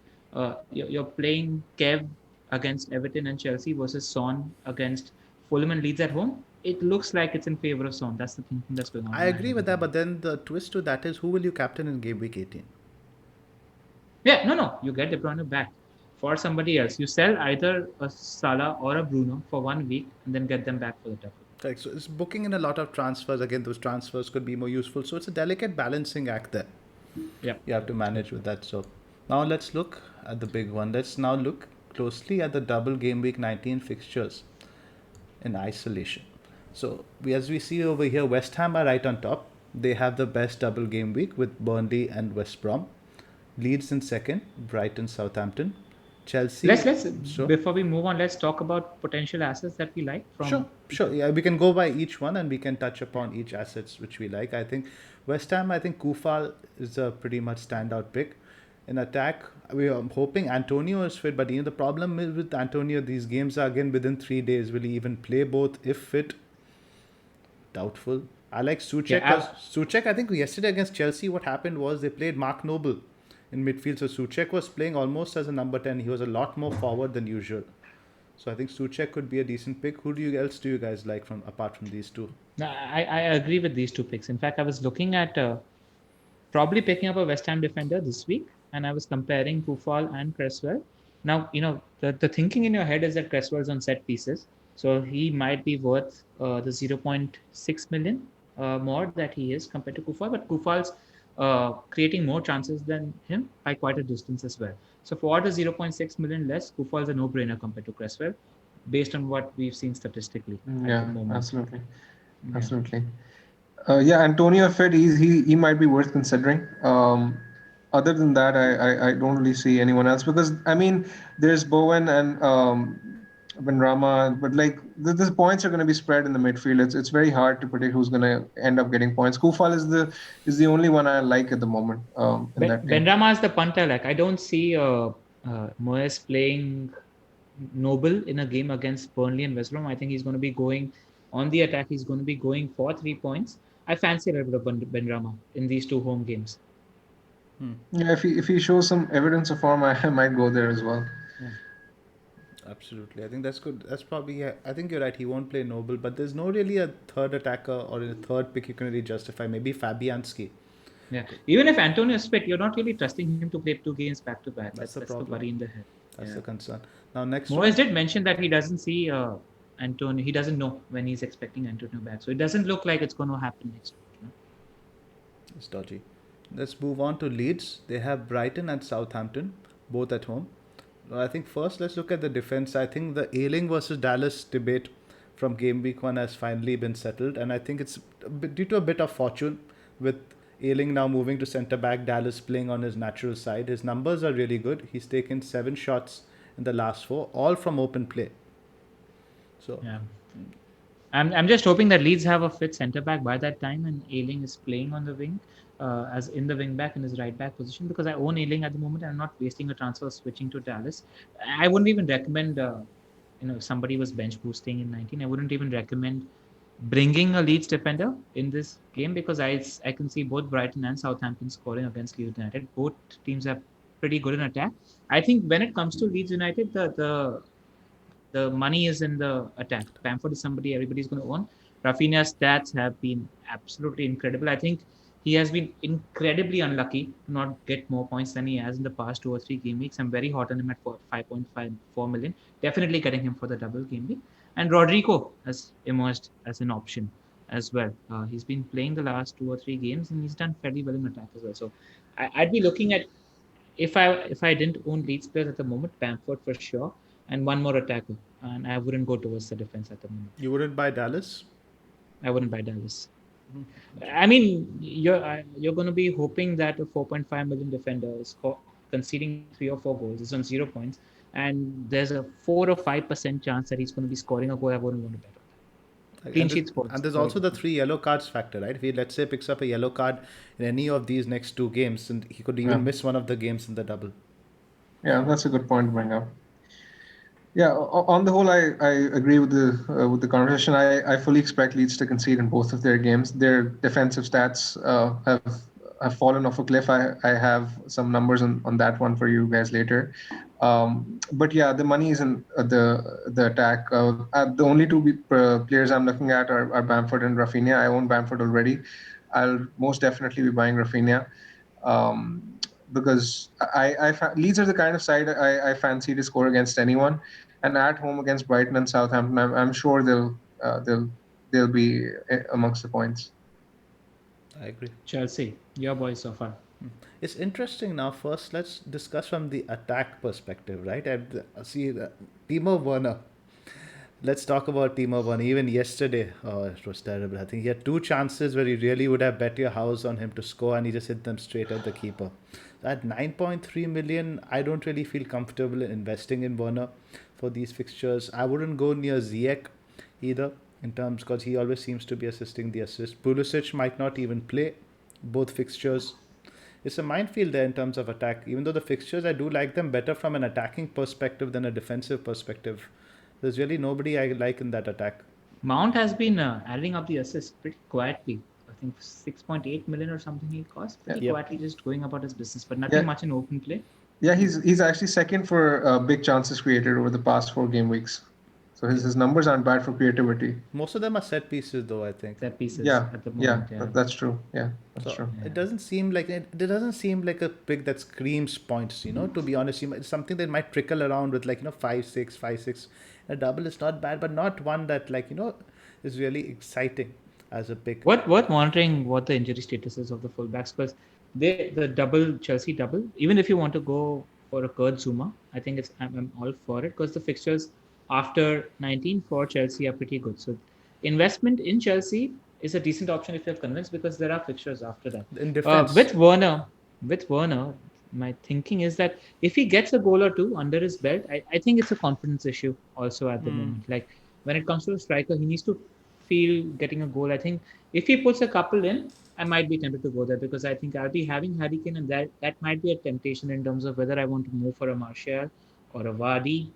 you're playing Kev against Everton and Chelsea versus Son against Fulham and Leeds at home, it looks like it's in favor of Son. That's the thinking that's going on.
I agree with that, but then the twist to that is who will you captain in game week 18?
Yeah, no. You get De Bruyne back for somebody else. You sell either a Salah or a Bruno for 1 week and then get them back for the double.
Correct. So it's booking in a lot of transfers. Again, those transfers could be more useful. So it's a delicate balancing act there.
Yeah.
You have to manage with that. So now let's look at the big one. Let's now look closely at the double game week 19 fixtures in isolation. So as we see over here, West Ham are right on top. They have the best double game week with Burnley and West Brom. Leeds in second, Brighton, Southampton. Chelsea.
Let's
Sure.
before we move on, let's talk about potential assets that we like from.
Sure. Yeah, we can go by each one and we can touch upon each assets which we like. I think West Ham, I think Kufal is a pretty much standout pick. In attack, we are hoping Antonio is fit, but the problem is with Antonio, these games are again within 3 days. Will he even play both if fit? Doubtful. I like Souček.
Yeah,
Souček, I think yesterday against Chelsea, what happened was they played Mark Noble in midfield. So Souček was playing almost as a number 10. He was a lot more forward than usual. So I think Souček could be a decent pick. Who else do you guys like from apart from these two?
I agree with these two picks. In fact, I was looking at probably picking up a West Ham defender this week, and I was comparing Kufal and Cresswell. Now, the thinking in your head is that Cresswell's on set pieces, so he might be worth the 0.6 million more that he is compared to Kufal, but Kufal's creating more chances than him by quite a distance as well. So for the 0.6 million less, Kufal is a no-brainer compared to Cresswell, based on what we've seen statistically at the moment.
Absolutely. Antonio fit, he might be worth considering. Other than that, I don't really see anyone else because I mean there's Bowen and Benrahma, but like the points are going to be spread in the midfield. It's very hard to predict who's going to end up getting points. Kufal is the only one I like at the moment.
Benrahma is the punter. Like I don't see Moyes playing Noble in a game against Burnley and West Brom. I think he's going to be going on the attack. He's going to be going for 3 points. I fancy a little bit of Benrahma in these two home games.
Yeah, if he shows some evidence of form, I might go there as well.
Absolutely. I think that's good. That's probably, I think you're right. He won't play Noble, but there's no really a third attacker or a third pick you can really justify. Maybe Fabianski.
Yeah. Even if Antonio is fit, you're not really trusting him to play 2 games back to back.
That's
the
problem.
worry in the head.
That's the concern. Now, next
Moyes did mention that he doesn't see Antonio. He doesn't know when he's expecting Antonio back. So it doesn't look like it's going to happen next week.
It's dodgy. Let's move on to Leeds. They have Brighton and Southampton, both at home. I think first let's look at the defense. I think the Ayling versus Dallas debate from game week 1 has finally been settled, and I think it's due to a bit of fortune with Ayling now moving to centre back, Dallas playing on his natural side. His numbers are really good. He's taken 7 shots in the last 4, all from open play. So
yeah, I'm just hoping that Leeds have a fit centre back by that time, and Ayling is playing on the wing. As in the wing back in his right back position, because I own Ayling at the moment and I'm not wasting a transfer switching to Dallas. I wouldn't even recommend, if somebody was bench boosting in 19, I wouldn't even recommend bringing a Leeds defender in this game because I can see both Brighton and Southampton scoring against Leeds United. Both teams are pretty good in attack. I think when it comes to Leeds United, the money is in the attack. Bamford is somebody everybody's going to own. Rafinha's stats have been absolutely incredible. I think he has been incredibly unlucky to not get more points than he has in the past 2 or 3 game weeks. I'm very hot on him at 5.54 million. Definitely getting him for the double game week. And Rodrigo has emerged as an option as well. He's been playing the last 2 or 3 games and he's done fairly well in attack as well. So I'd be looking at, if I didn't own Leeds players at the moment, Bamford for sure, and one more attacker. And I wouldn't go towards the defense at the moment.
You wouldn't buy Dallas?
I wouldn't buy Dallas. I mean, you're going to be hoping that a 4.5 million defender is conceding 3 or 4 goals. It's on 0 points, and there's a 4 or 5% chance that he's going to be scoring a goal. I wouldn't want to bet on. Clean sheet sports.
And there's also the 3 yellow cards factor, right? If he, let's say, picks up a yellow card in any of these next 2 games, and he could even miss one of the games in the double.
Yeah, that's a good point to bring up. Yeah, on the whole, I agree with the conversation. I fully expect Leeds to concede in both of their games. Their defensive stats have fallen off a cliff. I have some numbers on that one for you guys later. But yeah, the money is in the attack. The only two players I'm looking at are Bamford and Rafinha. I own Bamford already. I'll most definitely be buying Rafinha. Um, because Leeds are the kind of side I fancy to score against anyone, and at home against Brighton and Southampton, I'm sure they'll be amongst the points.
I agree.
Chelsea, your boys so far.
It's interesting now. First, let's discuss from the attack perspective, right? And see, Timo Werner. Let's talk about Timo Werner. Even yesterday, oh, it was terrible. I think he had two chances where you really would have bet your house on him to score, and he just hit them straight at the keeper. At 9.3 million, I don't really feel comfortable in investing in Werner for these fixtures. I wouldn't go near Ziyech either, in terms because he always seems to be assisting the assist. Pulisic might not even play both fixtures. It's a minefield there in terms of attack. Even though the fixtures, I do like them better from an attacking perspective than a defensive perspective. There's really nobody I like in that attack.
Mount has been adding up the assists pretty quietly. I think 6.8 million or something he cost.
Yeah,
Pretty
Yep.
quietly just going about his business, but nothing
yeah,
much in open play.
yeah. He's actually second for big chances created over the past 4 game weeks. So his numbers aren't bad for creativity.
Most of them are set pieces, though, I think.
Set pieces
Yeah,
at the
yeah,
moment, yeah.
that's true. Yeah, that's
So
true.
it
Yeah.
doesn't seem like it doesn't seem like a pick that screams points. To be honest, it's something that might trickle around with 5-6, 5-6. A double is not bad, but not one that is really exciting as a pick.
Worth monitoring what the injury status is of the fullbacks, because the double Chelsea double. Even if you want to go for a Kurt Zuma, I think I'm all for it, because the fixtures after 19 for Chelsea are pretty good. So investment in Chelsea is a decent option if you're convinced, because there are fixtures after that.
In defense,
With Werner, my thinking is that if he gets a goal or two under his belt, I think it's a confidence issue also at the moment. Like when it comes to a striker, he needs to feel getting a goal. I think if he puts a couple in, I might be tempted to go there, because I think I'll be having Harry Kane, and that might be a temptation in terms of whether I want to move for a Martial or a Vardy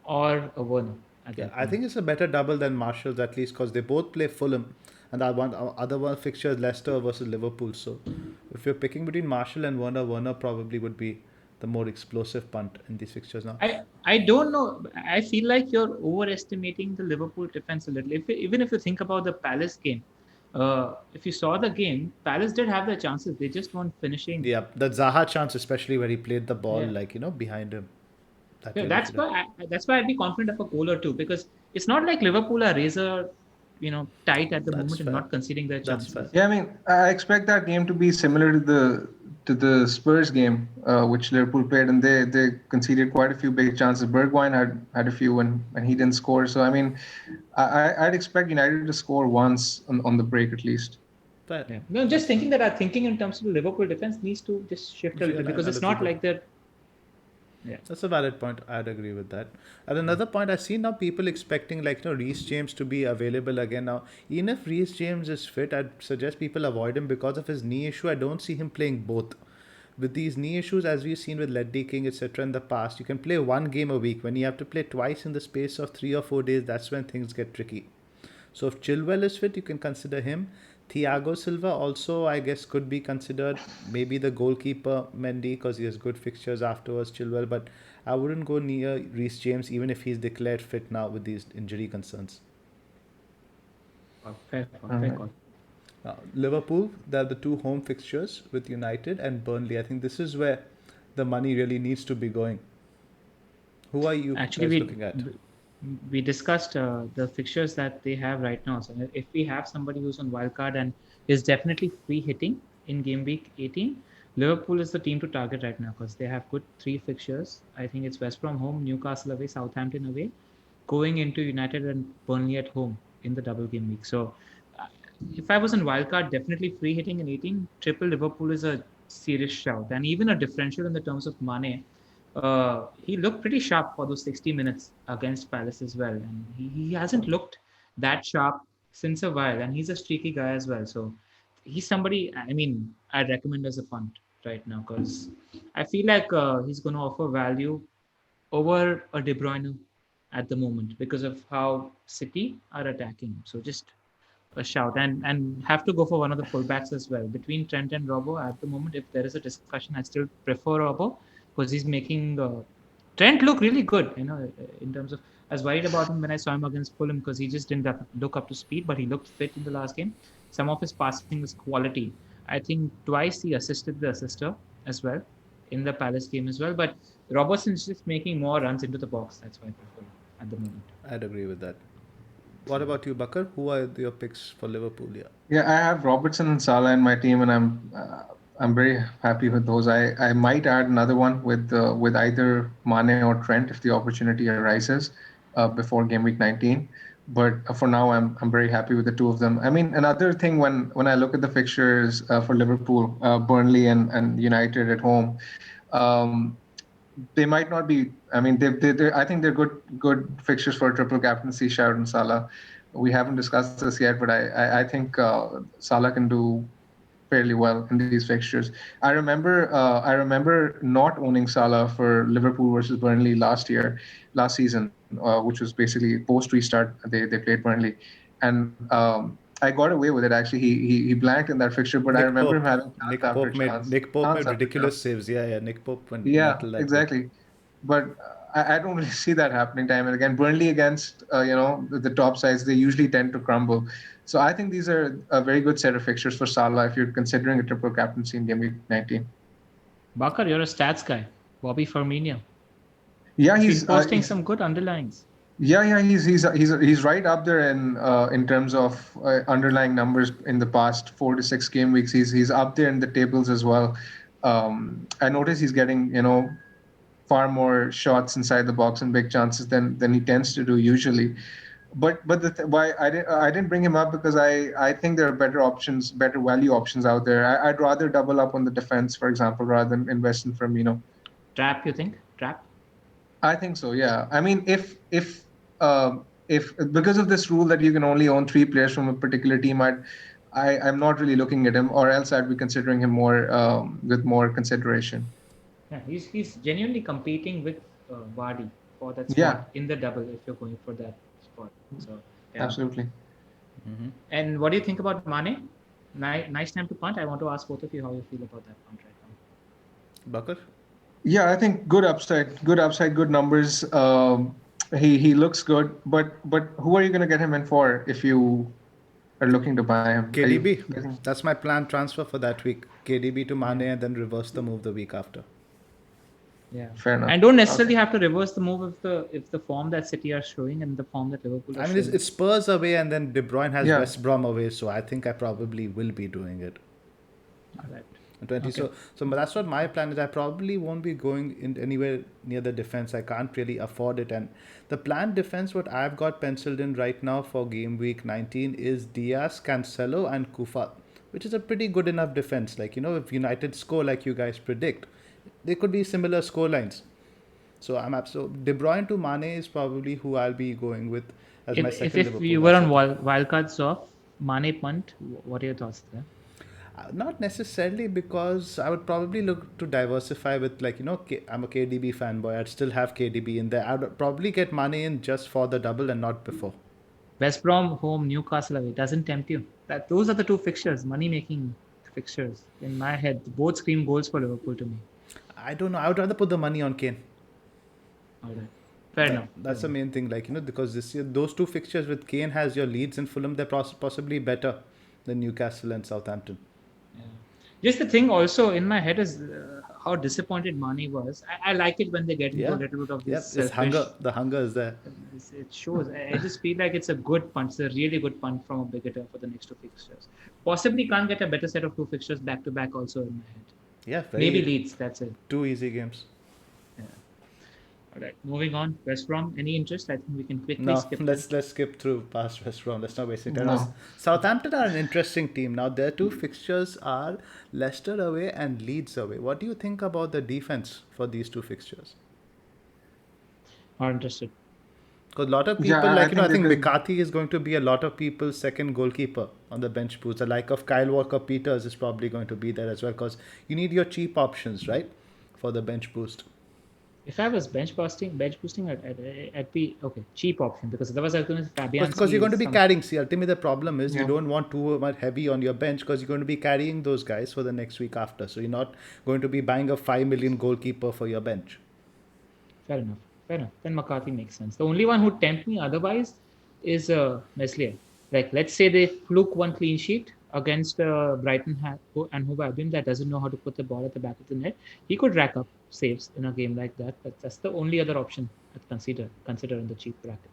or a Werner at
yeah,
that
I
point.
think it's a better double than Marshall's at least because they both play Fulham, and that one other one fixture is Leicester versus Liverpool. So if you're picking between Marshall and Werner, Werner probably would be the more explosive punt in these fixtures now.
I don't know. I feel like you're overestimating the Liverpool defense a little. Even if you think about the Palace game, if you saw the game, Palace did have their chances. They just weren't finishing.
Yeah, that Zaha chance, especially where he played the ball
Yeah,
behind him, that
yeah.
really should have.
That's why I'd be confident of a goal or two, because it's not like Liverpool are razor, tight at the
That's
moment and
fair.
not conceding their
That's fair.
chances.
Yeah, I mean, I expect that game to be similar to the Spurs game, which Liverpool played, and they conceded quite a few big chances. Bergwijn had a few, and he didn't score. So I mean, I'd expect United to score once on the break at least.
Fair.
Yeah. No, just
That's
thinking
fair.
that our thinking in terms of the Liverpool defense needs to just shift a little,
Realign
because
a
it's
little
not
bit.
like they're. Yeah.
That's a valid point. I'd agree with that. And another point, I see now people expecting Reece James to be available again now. Even if Reece James is fit, I'd suggest people avoid him because of his knee issue. I don't see him playing both. With these knee issues, as we've seen with Ledley King, etc., in the past, you can play one game a week. When you have to play twice in the space of 3 or 4 days, that's when things get tricky. So if Chilwell is fit, you can consider him. Thiago Silva also, I guess, could be considered. Maybe the goalkeeper Mendy because he has good fixtures afterwards. Chilwell, but I wouldn't go near Reece James even if he's declared fit now with these injury concerns.
Fair call.
All
Fair
right.
call.
Liverpool, they're the two home fixtures with United and Burnley. I think this is where the money really needs to be going. Who are you
Actually,
guys
we
looking at?
we discussed the fixtures that they have right now. So if we have somebody who's on wildcard and is definitely free hitting in game week 18, Liverpool is the team to target right now, because they have good three fixtures. I think it's West Brom home, Newcastle away, Southampton away, going into United and Burnley at home in the double game week. So uh, if I was in wildcard, definitely free hitting in 18. Triple Liverpool is a serious shout, and even a differential in the terms of Mane. He looked pretty sharp for those 60 minutes against Palace as well, and he hasn't looked that sharp since a while, and he's a streaky guy as well. So he's somebody. I mean, I'd recommend as a punt. right now because I feel like he's going to offer value over a De Bruyne at the moment because of how City are attacking. So just a shout and have to go for one of the fullbacks as well between Trent and Robbo at the moment. If there is a discussion, I still prefer Robbo because he's making Trent look really good. In terms of I was worried about him when I saw him against Fulham because he just didn't look up to speed, but he looked fit in the last game. Some of his passing was quality. I think twice he assisted the assister as well in the Palace game as well. But Robertson's just making more runs into the box. That's why I prefer him at the moment.
I'd agree with that. What about you, Bakar? Who are your picks for Liverpool? Yeah.
Yeah, I have Robertson and Salah in my team, and I'm very happy with those. I might add another one with either Mane or Trent if the opportunity arises before game week 19. But for now, I'm very happy with the two of them. I mean, another thing when I look at the fixtures for Liverpool, Burnley and United at home, um, they might not be. I mean, I think they're good fixtures for a triple captaincy. Shout and Salah. We haven't discussed this yet, but I think Salah can do fairly well in these fixtures. I remember not owning Salah for Liverpool versus Burnley last season, which was basically post restart. They played Burnley, and I got away with it. Actually, he blanked in that fixture, but I
Nick
remember him
Pope.
having chance after chance,
Nick Pope
chance
made
after chance.
ridiculous saves. Yeah, yeah. Nick Pope went
Yeah,
mental that week.
exactly. But I don't really see that happening time and again. Burnley against the top sides, they usually tend to crumble. So I think these are a very good set of fixtures for Salah if you're considering a triple captaincy in game week 19.
Bakar, you're a stats guy. Bobby Firmino.
Yeah,
He's been posting some good underlines.
he's right up there in terms of underlying numbers in the past 4 to 6 game weeks. He's up there in the tables as well. I notice he's getting far more shots inside the box and big chances than he tends to do usually. Why I didn't bring him up because I think there are better options, better value options out there. I'd rather double up on the defense, for example, rather than invest in Firmino.
Trap, you think? Trap?
I think so. Yeah. I mean, if because of this rule that you can only own 3 players from a particular team, I'm not really looking at him, or else I'd be considering him more with more consideration.
Yeah, he's genuinely competing with Vardy for that
Yeah,
spot in the double if you're going for that spot. So yeah.
absolutely.
And what do you think about Mane? Nice time to punt. I want to ask both of you how you feel about that punt right now.
Bakar?
Yeah, I think good numbers. He looks good, but who are you going to get him in for if you are looking to buy him? Are you
KDB.
getting?
That's my planned transfer for that week. KDB to Mane and then reverse the move the week after.
Yeah,
Fair enough.
and don't necessarily
Okay.
have to reverse the move if the form that City are showing and the form that Liverpool are
I mean,
showing.
it's Spurs away and then De Bruyne has
Yeah.
West Brom away, so I think I probably will be doing it.
All right.
20.
Okay.
So that's what my plan is. I probably won't be going in anywhere near the defense. I can't really afford it. And the planned defense, what I've got penciled in right now for game week 19 is Diaz, Cancelo, and Kufa, which is a pretty good enough defense. Like, if United score like you guys predict, there could be similar score lines. So De Bruyne to Mane is probably who I'll be going with as my second
If
Liverpool
you were on
asset.
wildcards off Mane punt, what are your thoughts there?
Not necessarily because I would probably look to diversify with I'm a KDB fanboy. I'd still have KDB in there. I'd probably get money in just for the double and not before.
West Brom home, Newcastle away doesn't tempt you. Those are the two fixtures, money making fixtures in my head. Both scream goals for Liverpool to me.
I don't know. I would rather put the money on Kane.
All right, fair enough.
That's the main thing. Because this year those two fixtures with Kane has your Leeds and Fulham. They're possibly better than Newcastle and Southampton.
Yeah. Just the thing also in my head is how disappointed Mane was. I like it when they get into a little bit of
Yep.
this
It's
selfish.
hunger. The hunger is there.
It shows. I just feel like it's a good punt. It's a really good punt from a bigoter for the next two fixtures. Possibly can't get a better set of two fixtures back to back also in my head.
Yeah.
Maybe Leeds. That's it.
2 easy games.
Yeah. All right. Moving on. West Brom. Any interest? I think we can quickly
No,
skip.
let's skip through past West Brom. Let's not waste any time.
No.
Southampton are an interesting team. Now their two fixtures are Leicester away and Leeds away. What do you think about the defense for these two fixtures?
Are interested.
Because a lot of
Yeah,
people,
I
like,
think
I
they
think
could.
McCarthy is going to be a lot of people's second goalkeeper on the bench boost. The like of Kyle Walker Peters is probably going to be there as well because you need your cheap options, right? For the bench boost.
If I was bench boosting, I'd be okay, cheap option because otherwise I was going to
Because
Fabianski
you're going
is
to be
some.
carrying. See, ultimately, the problem is you
Yeah.
don't want too much heavy on your bench because you're going to be carrying those guys for the next week after. So you're not going to be buying a 5 million goalkeeper for your bench.
Fair enough. Fair enough. Then McCarthy makes sense. The only one who tempt me otherwise is Meslier. Like, let's say they fluke one clean sheet against and Hove Albion that doesn't know how to put the ball at the back of the net. He could rack up saves in a game like that. But that's the only other option I'd consider in the cheap bracket.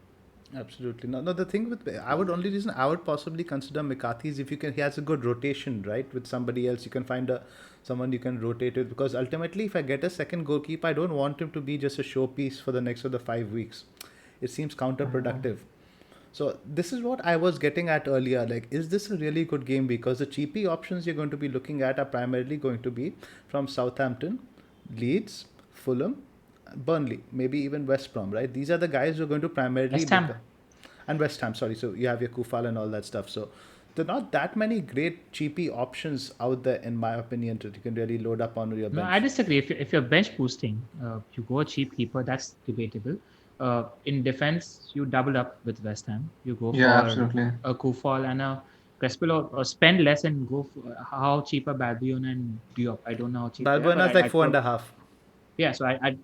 Absolutely. No, no. The thing with only reason I would possibly consider McCarthy is if you can, he has a good rotation, right? With somebody else, you can find someone you can rotate with. Because ultimately, if I get a second goalkeeper, I don't want him to be just a showpiece for the next of the 5 weeks. It seems counterproductive. So this is what I was getting at earlier. Like, is this a really good game? Because the cheapy options you're going to be looking at are primarily going to be from Southampton, Leeds, Fulham, Burnley, maybe even West Brom, right? These are the guys who are going to primarily
West
make
Ham.
and West Ham. Sorry, so you have your Kufal and all that stuff. So there are not that many great cheapy options out there, in my opinion, that you can really load up on your
No, I
bench.
disagree. If you're bench boosting, you go a cheap keeper. That's debatable. In defense, you double up with West Ham. You go
Yeah,
for
absolutely.
a Kufal and a Crespel, or spend less and go for how cheap are Balbion and Diop. I don't know how cheap they are, but
Balbuena's like
I'd
four and
probably,
a half.
yeah. So I'd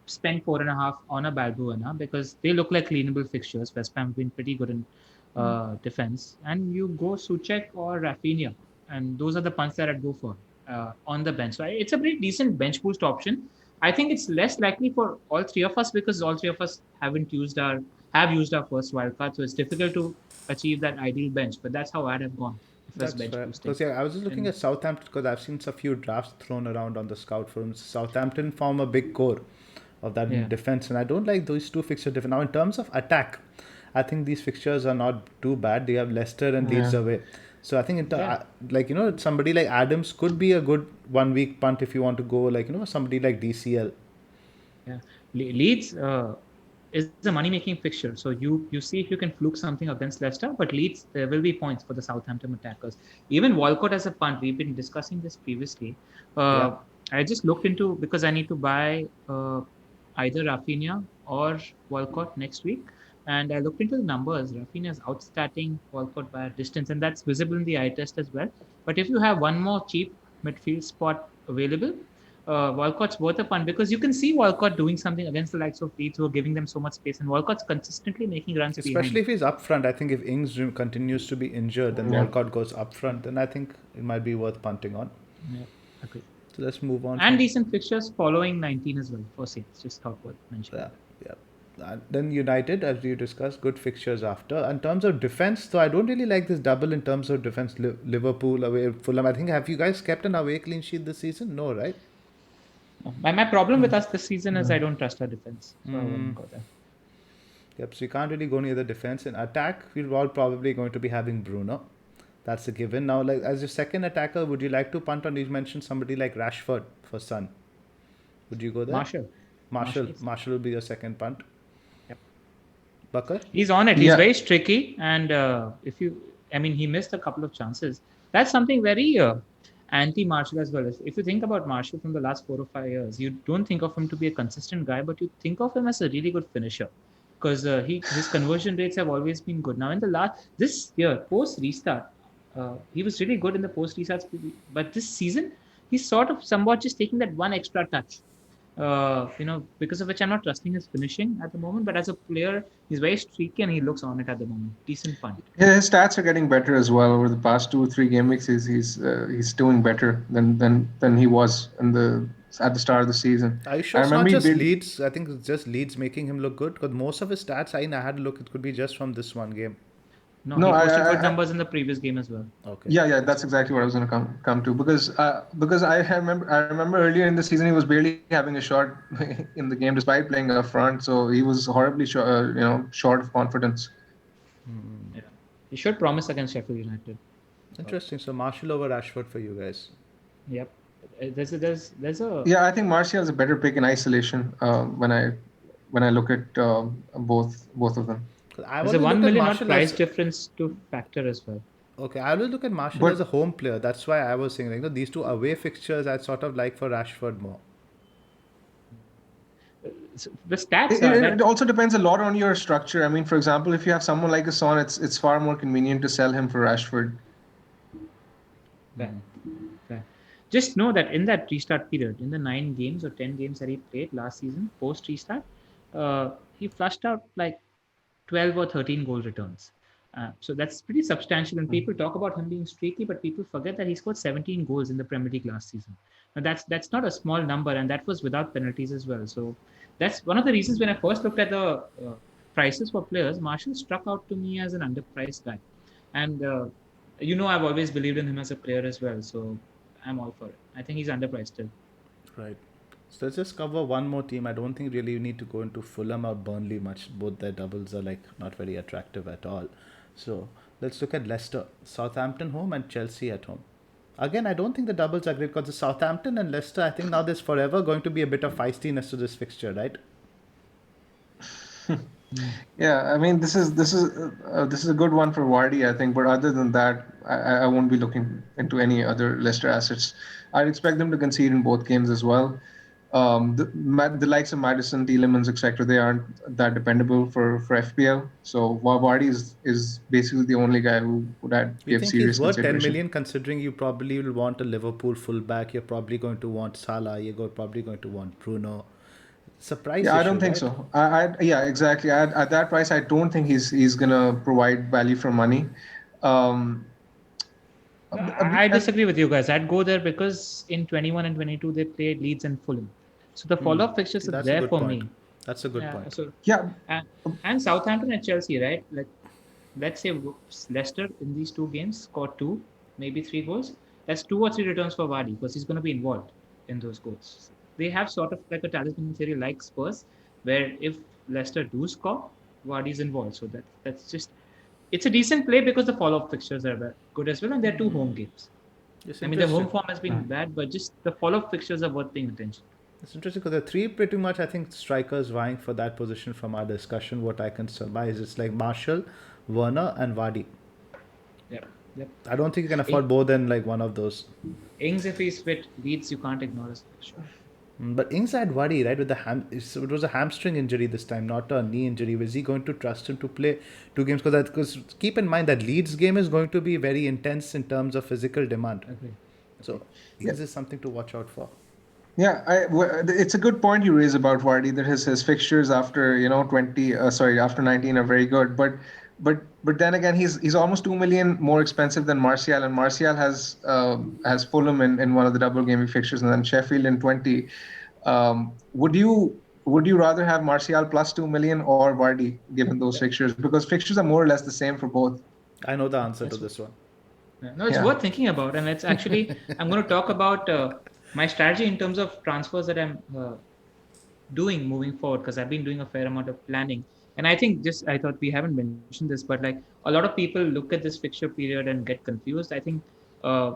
spend 4.5 on a Balbuena because they look like cleanable fixtures. West Ham have been pretty good in defense, and you go Suchek or Rafinha, and those are the punts that I'd go for on the bench. So it's a pretty decent bench boost option. I think it's less likely for all three of us because all three of us haven't used our have used our first wildcard, so it's difficult to achieve that ideal bench. But that's how I'd have gone if I was
That's
bench
fair.
boosting.
Because yeah, I was just looking
And
at Southampton because I've seen a few drafts thrown around on the scout forums. Southampton form a big core of that in
yeah,
defense, and I don't like those two fixtures. Different now in terms of attack, I think these fixtures are not too bad. They have Leicester and Leeds
Yeah.
away, so I think
yeah,
like somebody like Adams could be a good 1 week punt if you want to go like somebody like DCL.
yeah. Leeds is a money making fixture. So you see if you can fluke something against Leicester, but Leeds there will be points for the Southampton attackers. Even Walcott as a punt, we've been discussing this previously.
Yeah,
I just looked into because I need to buy either Rafinha or Walcott next week. And I looked into the numbers. Rafinha is outstatting Walcott by a distance, and that's visible in the eye test as well. But if you have one more cheap midfield spot available, Walcott's worth a punt because you can see Walcott doing something against the likes of Leeds who are giving them so much space, and Walcott's consistently making runs behind.
especially if he's up front. I think if Ings continues to be injured, then
Yeah.
Walcott goes up front. Then I think it might be worth punting on.
Yeah, agree.
So let's move on
And
from
decent fixtures following 19 as well for Saints. Just thought worth mentioning
yeah,
that.
yeah. Then United, as we discussed, good fixtures after. In terms of defense, though, I don't really like this double in terms of defense. Liverpool away, Fulham. I think have you guys kept an away clean sheet this season? No, right?
No, my problem with us this season is I don't trust our defense, so I
Mm,
wouldn't go there.
yep. So you can't really go near the defense. In attack, we're all probably going to be having Bruno. That's a given. Now, like as your second attacker, would you like to punt on? You mentioned somebody like Rashford for Sun. Would you go there?
Marshall.
Marshall.
Marshall.
Marshall will be your second punt.
Yep.
Bucker.
He's on it. He's
Yeah.
very streaky, and if you, I mean, he missed a couple of chances. That's something very anti-Marshall as well. If you think about Marshall from the last 4 or 5 years, you don't think of him to be a consistent guy, but you think of him as a really good finisher because his conversion rates have always been good. Now in the last this year post restart, he was really good in the post restarts, but this season he's sort of somewhat just taking that one extra touch. Because of which I'm not trusting his finishing at the moment. But as a player, he's very streaky and he looks on it at the moment. Decent punt.
Yeah, his stats are getting better as well over the past 2 or 3 game weeks. He's doing better than he was at the start of the season.
Are you
I
sure it's not
remember he
just
did.
Leeds? I think it's just Leeds making him look good because most of his stats, I had a look, it could be just from this one game.
No,
No,
he
I,
posted good
I, I
numbers in the previous game as well.
Okay.
yeah, that's exactly what I was going to come to because I remember earlier in the season he was barely having a shot in the game despite playing up front, so he was horribly short of confidence.
Yeah, he should promise against Sheffield United.
Interesting. So Marshall over Rashford for you guys.
Yep. There's a
Yeah, I think Martial is a better pick in isolation. When I when I look at both of them.
'Cause I've
There's a
always
1
looked at
million odd
Marshall
price
as
difference to factor as well.
okay. I always look at Marshall as
But
a home player. That's why I was saying like, these two away fixtures I sort of like for Rashford more.
The stats
it,
are
it
that
also depends a lot on your structure. I mean, for example, if you have someone like a Son, it's far more convenient to sell him for Rashford.
fair, fair. Just know that in that restart period, in the 9 games or 10 games that he played last season, post restart, he flushed out like 12 or 13 goal returns. So that's pretty substantial. And people talk about him being streaky, but people forget that he scored 17 goals in the Premier League last season. Now that's not a small number, and that was without penalties as well. So that's one of the reasons when I first looked at the prices for players, Marshall struck out to me as an underpriced guy. And I've always believed in him as a player as well. So I'm all for it. I think he's underpriced still.
Right. So let's just cover one more team. I don't think really you need to go into Fulham or Burnley much. Both their doubles are like not very attractive at all. So let's look at Leicester, Southampton home and Chelsea at home. Again, I don't think the doubles are great because the Southampton and Leicester, I think now there's forever going to be a bit of feistiness to this fixture, right?
Yeah, I mean, this is a good one for Vardy, I think. But other than that, I won't be looking into any other Leicester assets. I'd expect them to concede in both games as well. The likes of Madison, Tielemans, etc. They aren't that dependable for FPL. So Vardy is basically the only guy who would I'd
You
give
think he's
serious
worth 10
consideration.
million considering you probably will want a Liverpool fullback, you're probably going to want Salah, probably going to want Bruno. It's a price
Yeah, I don't
issue,
think
right?
so. Yeah, exactly. At that price, I don't think he's gonna provide value for money. Um,
No, I
and
disagree with you guys. I'd go there because in 21 and 22 they played Leeds and Fulham, so the follow-up fixtures
See,
are
that's a
there
good
for
point.
me.
That's a good
Yeah.
point.
So
yeah,
and Southampton and Chelsea, right? Like let's say Leicester in these 2 games scored 2, maybe 3 goals. That's 2 or 3 returns for Vardy because he's going to be involved in those goals. They have sort of like a talisman theory like Spurs, where if Leicester do score, Vardy's involved. So that's just it's a decent play because the follow-up fixtures are good as well, and they're 2 home games.
It's
I mean, the home
interesting.
form has been bad, but just the follow-up fixtures are worth paying attention.
It's interesting because the three pretty much, I think, strikers vying for that position from our discussion. What I can surmise it's like Marshall, Werner, and Vardy.
Yep, yep.
I don't think you can afford more than like one of those.
Ings, if he's fit, Leeds, you can't ignore his fixture.
But Ings had worry, right, with the it was a hamstring injury this time, not a knee injury. Was he going to trust him to play 2 games? Because keep in mind that Leeds game is going to be very intense in terms of physical demand.
Agree.
So
yeah,
Ings is something to watch out for.
yeah. It's a good point you raise about Vardy that his fixtures after 19 are very good, but then again he's almost 2 million more expensive than Martial, and Martial has Fulham in one of the double gaming fixtures, and then Sheffield in 20. Would you rather have Martial plus 2 million or Vardy given those fixtures? Because fixtures are more or less the same for both.
I know the answer to
That's
this one.
no, it's
Yeah.
worth thinking about, and it's actually I'm going to talk about my strategy in terms of transfers that I'm doing moving forward because I've been doing a fair amount of planning. And I think just I thought we haven't mentioned this, but like a lot of people look at this fixture period and get confused. I think uh,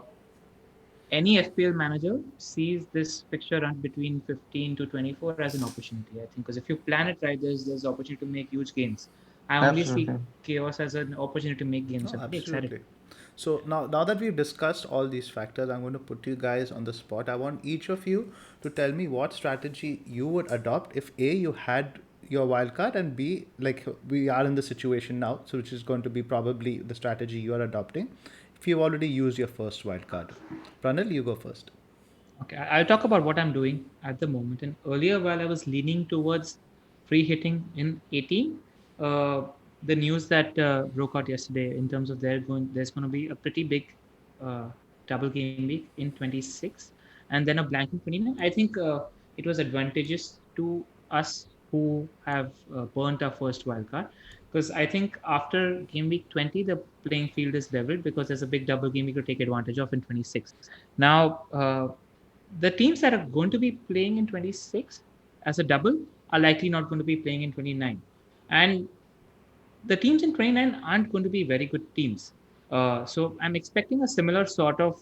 any FPL manager sees this fixture run between 15 to 24 as an opportunity. I think because if you plan it right, there's opportunity to make huge gains. I only see
Absolutely.
chaos as an opportunity to make gains.
No,
I'm pretty excited.
absolutely. So now that we've discussed all these factors, I'm going to put you guys on the spot. I want each of you to tell me what strategy you would adopt if A, you had your wild card, and B, like we are in the situation now, so which is going to be probably the strategy you are adopting if you've already used your first wild card. Pranil, you go first.
Okay, I'll talk about what I'm doing at the moment. And earlier, while I was leaning towards free hitting in 18, uh, the news that broke out yesterday in terms of there's going to be a pretty big uh, double game week in 26, and then a blank in 29. I think it was advantageous to us who have burnt our first wildcard because I think after game week 20, the playing field is leveled because there's a big double game week to take advantage of in 26. Now, the teams that are going to be playing in 26 as a double are likely not going to be playing in 29. And the teams in 29 aren't going to be very good teams. So I'm expecting a similar sort of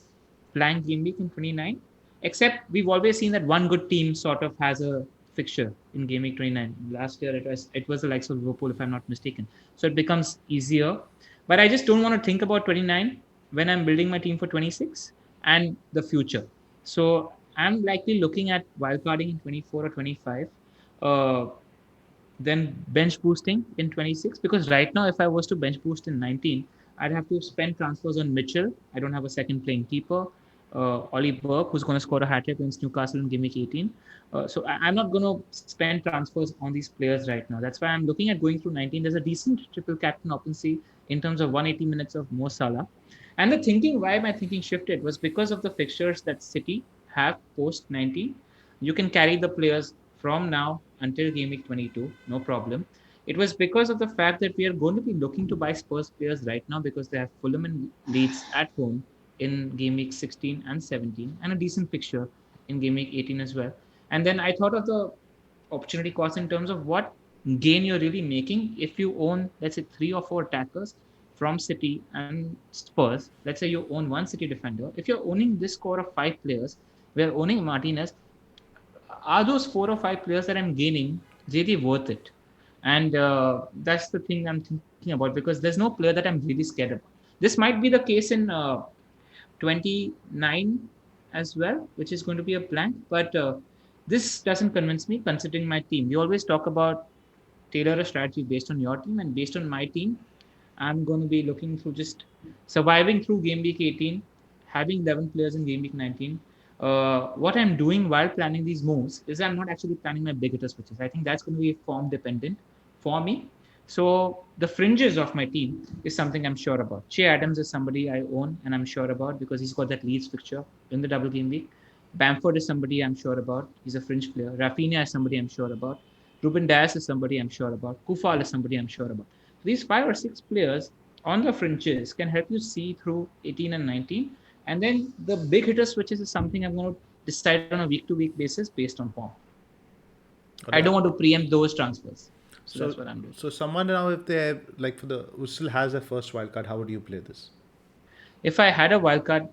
blank game week in 29, except we've always seen that one good team sort of has a fixture in Game Week 29. Last year it was the likes of Liverpool, if I'm not mistaken. So it becomes easier. But I just don't want to think about 29 when I'm building my team for 26 and the future. So I'm likely looking at wildcarding in 24 or 25. Uh, then bench boosting in 26, because right now if I was to bench boost in 19, I'd have to spend transfers on Mitchell. I don't have a second playing keeper. Ollie Burke, who's going to score a hat trick against Newcastle in Game Week 18. So I'm not going to spend transfers on these players right now. That's why I'm looking at going through 19. There's a decent triple captain opportunity in terms of 180 minutes of Mo Salah. And the thinking, why my thinking shifted was because of the fixtures that City have post 19. You can carry the players from now until Game Week 22, no problem. It was because of the fact that we are going to be looking to buy Spurs players right now because they have Fulham and Leeds at home in Game Week 16 and 17, and a decent fixture in Game Week 18 as well. And then I thought of the opportunity cost in terms of what gain you're really making if you own, let's say, three or four attackers from City and Spurs. Let's say you own one City defender. If you're owning this core of five players, we're owning Martinez, are those four or five players that I'm gaining really worth it? And that's the thing I'm thinking about, because there's no player that I'm really scared about. This might be the case in 29 as well, which is going to be a blank, but this doesn't convince me considering my team. We always talk about tailor a strategy based on your team, and based on my team, I'm going to be looking through just surviving through Game Week 18, having 11 players in Game Week 19. What I'm doing while planning these moves is I'm not actually planning my big hitter switches. I think that's going to be form dependent for me. So the fringes of my team is something I'm sure about. Che Adams is somebody I own and I'm sure about because he's got that Leeds fixture in the double game week. Bamford is somebody I'm sure about. He's a fringe player. Rafinha is somebody I'm sure about. Ruben Dias is somebody I'm sure about. Kufal is somebody I'm sure about. These five or six players on the fringes can help you see through 18 and 19. And then the big hitter switches is something I'm going to decide on a week-to-week basis based on form. I don't want to preempt those transfers. So that's what I'm doing.
So someone now, if they like for the who still has their first wild card, how would you play this?
If I had a wild card,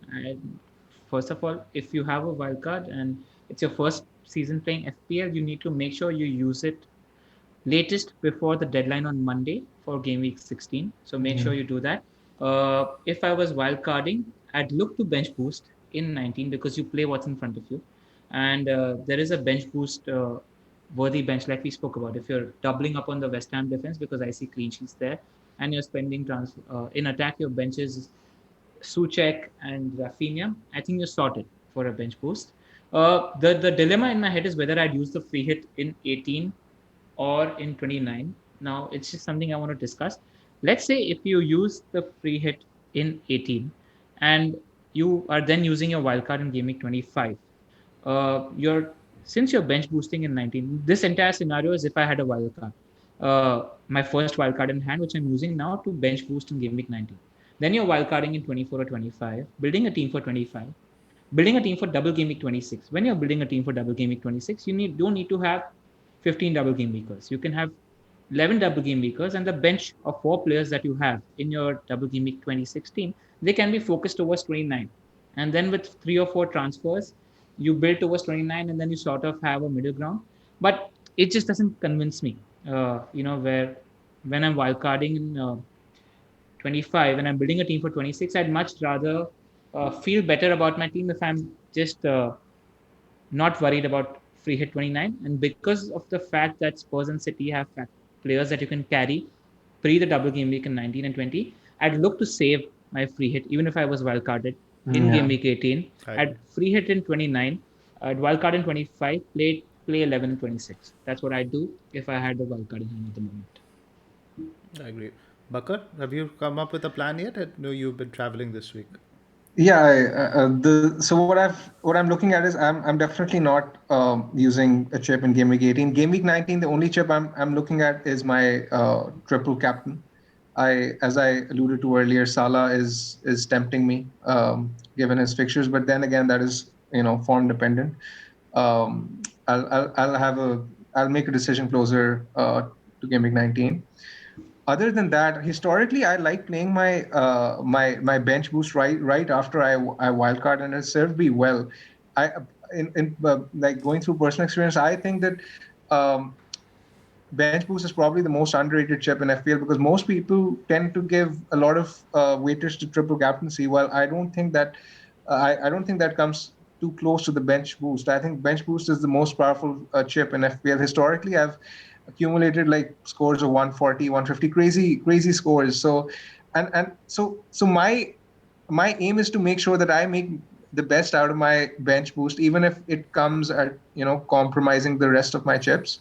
first of all, if you have a wild card and it's your first season playing FPL, you need to make sure you use it latest before the deadline on Monday for Game Week 16. So make sure you do that. If I was wildcarding, I'd look to bench boost in 19 because you play what's in front of you. And there is a bench boost worthy bench like we spoke about. If you're doubling up on the West Ham defense because I see clean sheets there, and you're spending in attack, your benches Suchek and Rafinha, I think you're sorted for a bench boost. The dilemma in my head is whether I'd use the free hit in 18 or in 29. Now, it's just something I want to discuss. Let's say if you use the free hit in 18 and you are then using your wildcard in Game Week 25, you're since you're bench boosting in 19, this entire scenario is if I had a wildcard. My first wildcard in hand, which I'm using now to bench boost in Game Week 19. Then you're wildcarding in 24 or 25, building a team for 25, building a team for double game week 26. When you're building a team for double game week 26, don't need to have 15 double game weekers. You can have 11 double game weekers, and the bench of four players that you have in your double game week 2016, they can be focused towards 29. And then with three or four transfers, you build towards 29, and then you sort of have a middle ground. But it just doesn't convince me. Where when I'm wildcarding in 25 and I'm building a team for 26, I'd much rather feel better about my team if I'm just not worried about free hit 29. And because of the fact that Spurs and City have players that you can carry pre the double game week in 19 and 20, I'd look to save my free hit, even if I was wildcarded in game week 18. I'd free hit in 29, I'd wildcard in 25, play 11 and 26. That's what I'd do if I had the wildcard in hand at the moment.
I agree. Bakar, have you come up with a plan yet? I know you've been traveling this week.
Yeah, so what I'm looking at is I'm definitely not using a chip in Game Week 18. Game Week 19, the only chip I'm looking at is my triple captain. As I alluded to earlier, Salah is tempting me given his fixtures, but then again that is form dependent. I'll make a decision closer to Game Week 19. Other than that, historically, I like playing my bench boost right after I wildcard, and it served me well. Like going through personal experience, I think that um, bench boost is probably the most underrated chip in FPL because most people tend to give a lot of weightage to triple captaincy. Well, I don't think that comes too close to the bench boost. I think bench boost is the most powerful chip in FPL. Historically, I've accumulated like scores of 140, 150, crazy scores. So, and so my aim is to make sure that I make the best out of my bench boost, even if it comes at compromising the rest of my chips.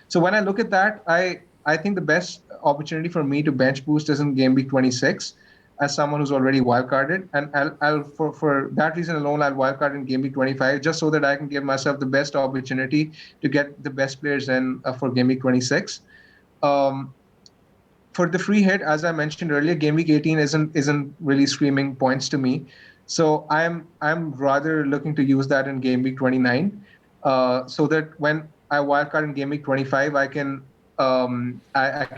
So when I look at that, I think the best opportunity for me to bench boost is in game week 26 as someone who's already wildcarded, and I'll for that reason alone I'll wildcard in game week 25 just so that I can give myself the best opportunity to get the best players in for game week 26. Um, for the free hit, as I mentioned earlier, game week 18 isn't really screaming points to me. So I'm rather looking to use that in game week 29, so that when I wildcard in game week 25, I can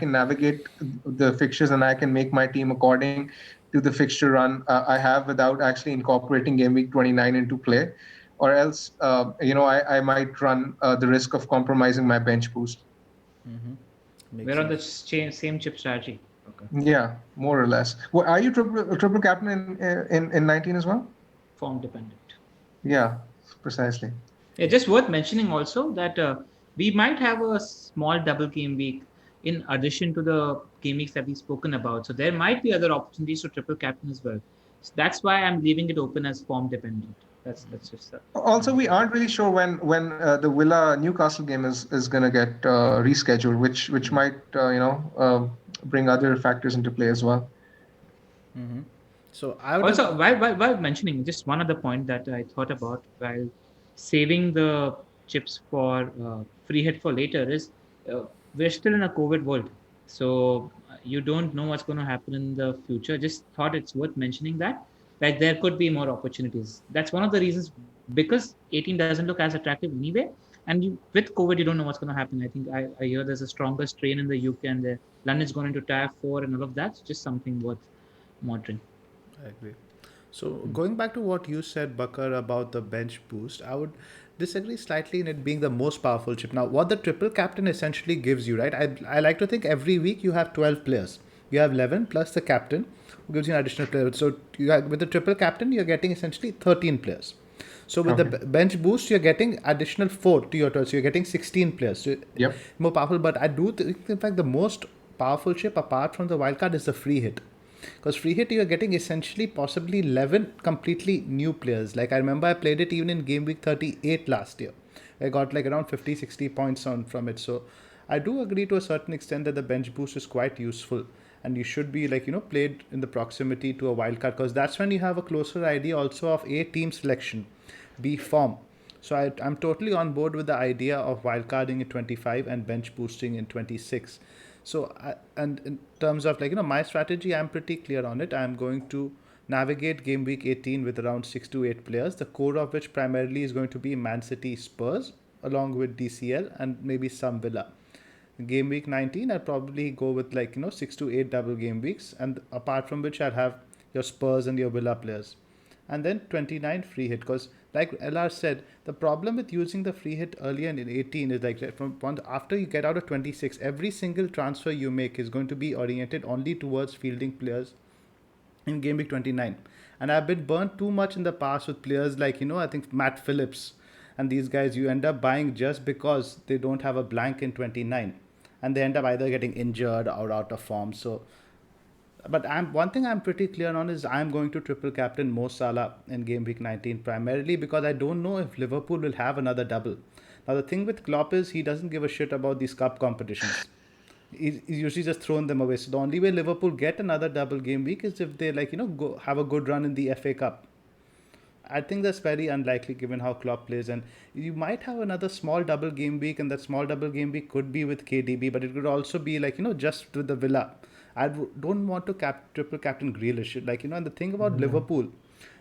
navigate the fixtures and I can make my team according to the fixture run I have without actually incorporating game week 29 into play, or else I might run the risk of compromising my bench boost.
Makes
We're on the
sense.
same chip strategy. Okay.
Yeah, more or less. Well, are you triple captain in 19 as well?
Form dependent.
Yeah, precisely.
Yeah, just worth mentioning also that we might have a small double game week in addition to the game weeks that we've spoken about. So there might be other opportunities to triple captain as well. So that's why I'm leaving it open as form dependent. That's just
Also, we aren't really sure when the Villa Newcastle game is going to get rescheduled, which might bring other factors into play as well.
So I would
also while mentioning just one other point that I thought about while saving the chips for free hit for later is we're still in a COVID world, so you don't know what's going to happen in the future. Just thought it's worth mentioning that like there could be more opportunities. That's one of the reasons because 18 doesn't look as attractive anyway, and with COVID you don't know what's going to happen. I think I hear there's a stronger strain in the UK and the London's going into tier 4 and all of that. So just something worth monitoring.
I agree. So going back to what you said, Bakar, about the bench boost, I would disagree slightly in it being the most powerful chip. Now, what the triple captain essentially gives you, right? I like to think every week you have 12 players. You have 11 plus the captain, who gives you an additional player. So with the triple captain, you're getting essentially 13 players. So with the
Okay.
bench boost, you're getting additional 4 to your 12. So you're getting 16 players. So
Yep.
more powerful. But I do think, in fact, the most powerful chip apart from the wildcard is the free hit. Because free hit, you're getting essentially possibly 11 completely new players. Like I remember I played it even in game week 38 last year. I got like around 50, 60 points on from it. So I do agree to a certain extent that the bench boost is quite useful. And you should be like, played in the proximity to a wildcard because that's when you have a closer idea also of A, team selection, B, form. So I'm totally on board with the idea of wildcarding in 25 and bench boosting in 26. So, and in terms of like, my strategy, I'm pretty clear on it. I'm going to navigate game week 18 with around 6 to 8 players, the core of which primarily is going to be Man City Spurs, along with DCL and maybe some Villa. Game week 19, I'll probably go with like, 6 to 8 double game weeks. And apart from which, I'll have your Spurs and your Villa players. And then 29 free hit because like LR said, the problem with using the free hit earlier in 18 is like from after you get out of 26, every single transfer you make is going to be oriented only towards fielding players in game week 29. And I've been burnt too much in the past with players like, I think Matt Phillips and these guys you end up buying just because they don't have a blank in 29 and they end up either getting injured or out of form. So but one thing I'm pretty clear on is I'm going to triple captain Mo Salah in game week 19 primarily because I don't know if Liverpool will have another double. Now the thing with Klopp is he doesn't give a shit about these cup competitions. He's usually just thrown them away. So the only way Liverpool get another double game week is if they like go have a good run in the FA Cup. I think that's very unlikely given how Klopp plays, and you might have another small double game week, and that small double game week could be with KDB, but it could also be like just with the Villa. Don't want to triple captain Grealish, and the thing about Liverpool,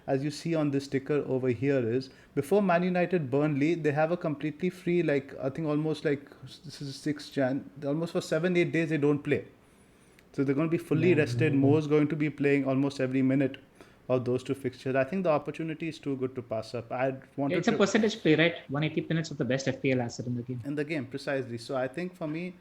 as you see on this sticker over here, is before Man United Burnley, they have a completely free I think almost this is 6 Jan, almost for 7-8 days they don't play. So they're going to be fully rested. Mo's going to be playing almost every minute of those two fixtures. I think the opportunity is too good to pass up. I wanted
It's a
to
percentage play, right? 180 minutes of the best FPL asset in the game.
in the game precisely. So I think for me,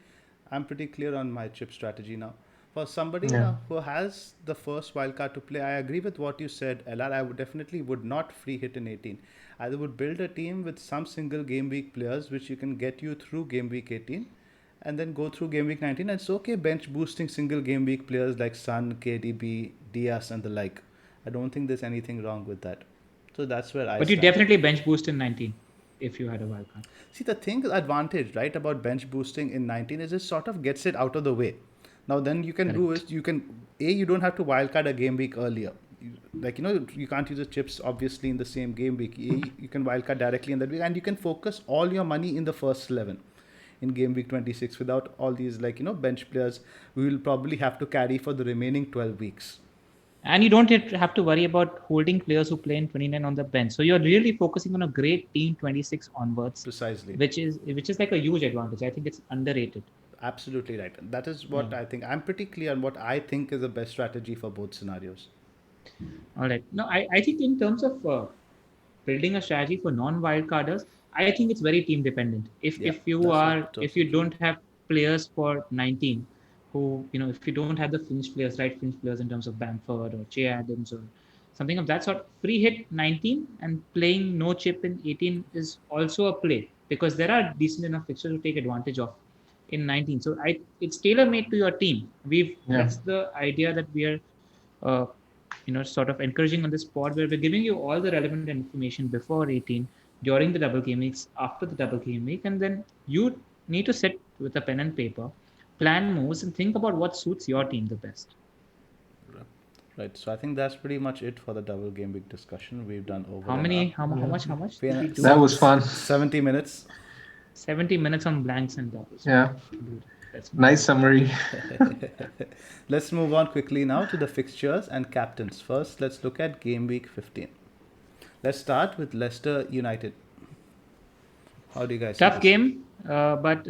I'm pretty clear on my chip strategy now. For somebody
Yeah.
who has the first wildcard to play, I agree with what you said, LR. I would definitely would not free hit in 18. I would build a team with some single game week players which you can get you through game week 18 and then go through game week 19. And it's okay bench boosting single game week players like Sun, KDB, Diaz, and the like. I don't think there's anything wrong with that. So that's where I
But you
stand.
definitely bench boost in 19 if you had a wildcard.
See, the thing advantage, right, about bench boosting in 19 is it sort of gets it out of the way. Now, then you can do
Correct.
is you don't have to wildcard a game week earlier. You can't use the chips obviously in the same game week. You can wildcard directly in that week and you can focus all your money in the first 11 in game week 26 without all these, bench players we will probably have to carry for the remaining 12 weeks.
And you don't have to worry about holding players who play in 29 on the bench. So you're really focusing on a great team 26 onwards,
Precisely.
which is like a huge advantage. I think it's underrated.
Absolutely right. And that is what
Yeah.
I think. I'm pretty clear on what I think is the best strategy for both scenarios.
All right. No, I think in terms of building a strategy for non-wildcarders, I think it's very team dependent. If
Yeah,
if you
that's
are
what
if you
totally true.
don't have players for 19 who, if you don't have the fringe players, right, fringe players in terms of Bamford or Che Adams or something of that sort, free hit 19 and playing no chip in 18 is also a play because there are decent enough fixtures to take advantage of in 19. So it's tailor made to your team.
Yeah.
That's the idea that we are uh, sort of encouraging on this pod where we're giving you all the relevant information before 18, during the double game weeks, after the double game week, and then you need to sit with a pen and paper, plan moves, and think about what suits your team the best.
Right. So I think that's pretty much it for the double game week discussion. We've done over
How
an
many?
hour.
How much did we do?
That was fun.
70 minutes.
70 minutes on blanks and doubles.
Yeah.
Dude, that's
Nice summary.
Let's move on quickly now to the fixtures and captains. First, let's look at game week 15. Let's start with Leicester United. How do you guys see
tough
this?
game, but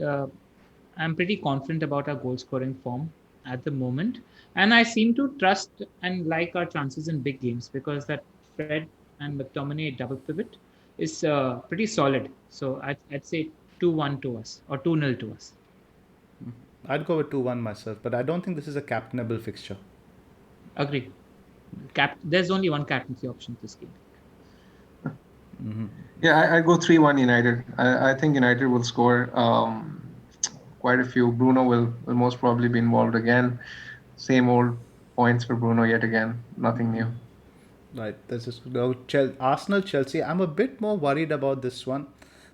I'm pretty confident about our goal scoring form at the moment. And I seem to trust and like our chances in big games because that Fred and McTominay double pivot is pretty solid. So I'd say 2-1 to us or 2-0 to us.
I'd go with 2-1 myself, but I don't think this is a captainable fixture.
Agree. There's only one captaincy option this game.
Yeah, I go 3-1 United. I think United will score quite a few. Bruno will most probably be involved again. Same old points for Bruno yet again. Nothing new.
Right, this is Arsenal Chelsea. I'm a bit more worried about this one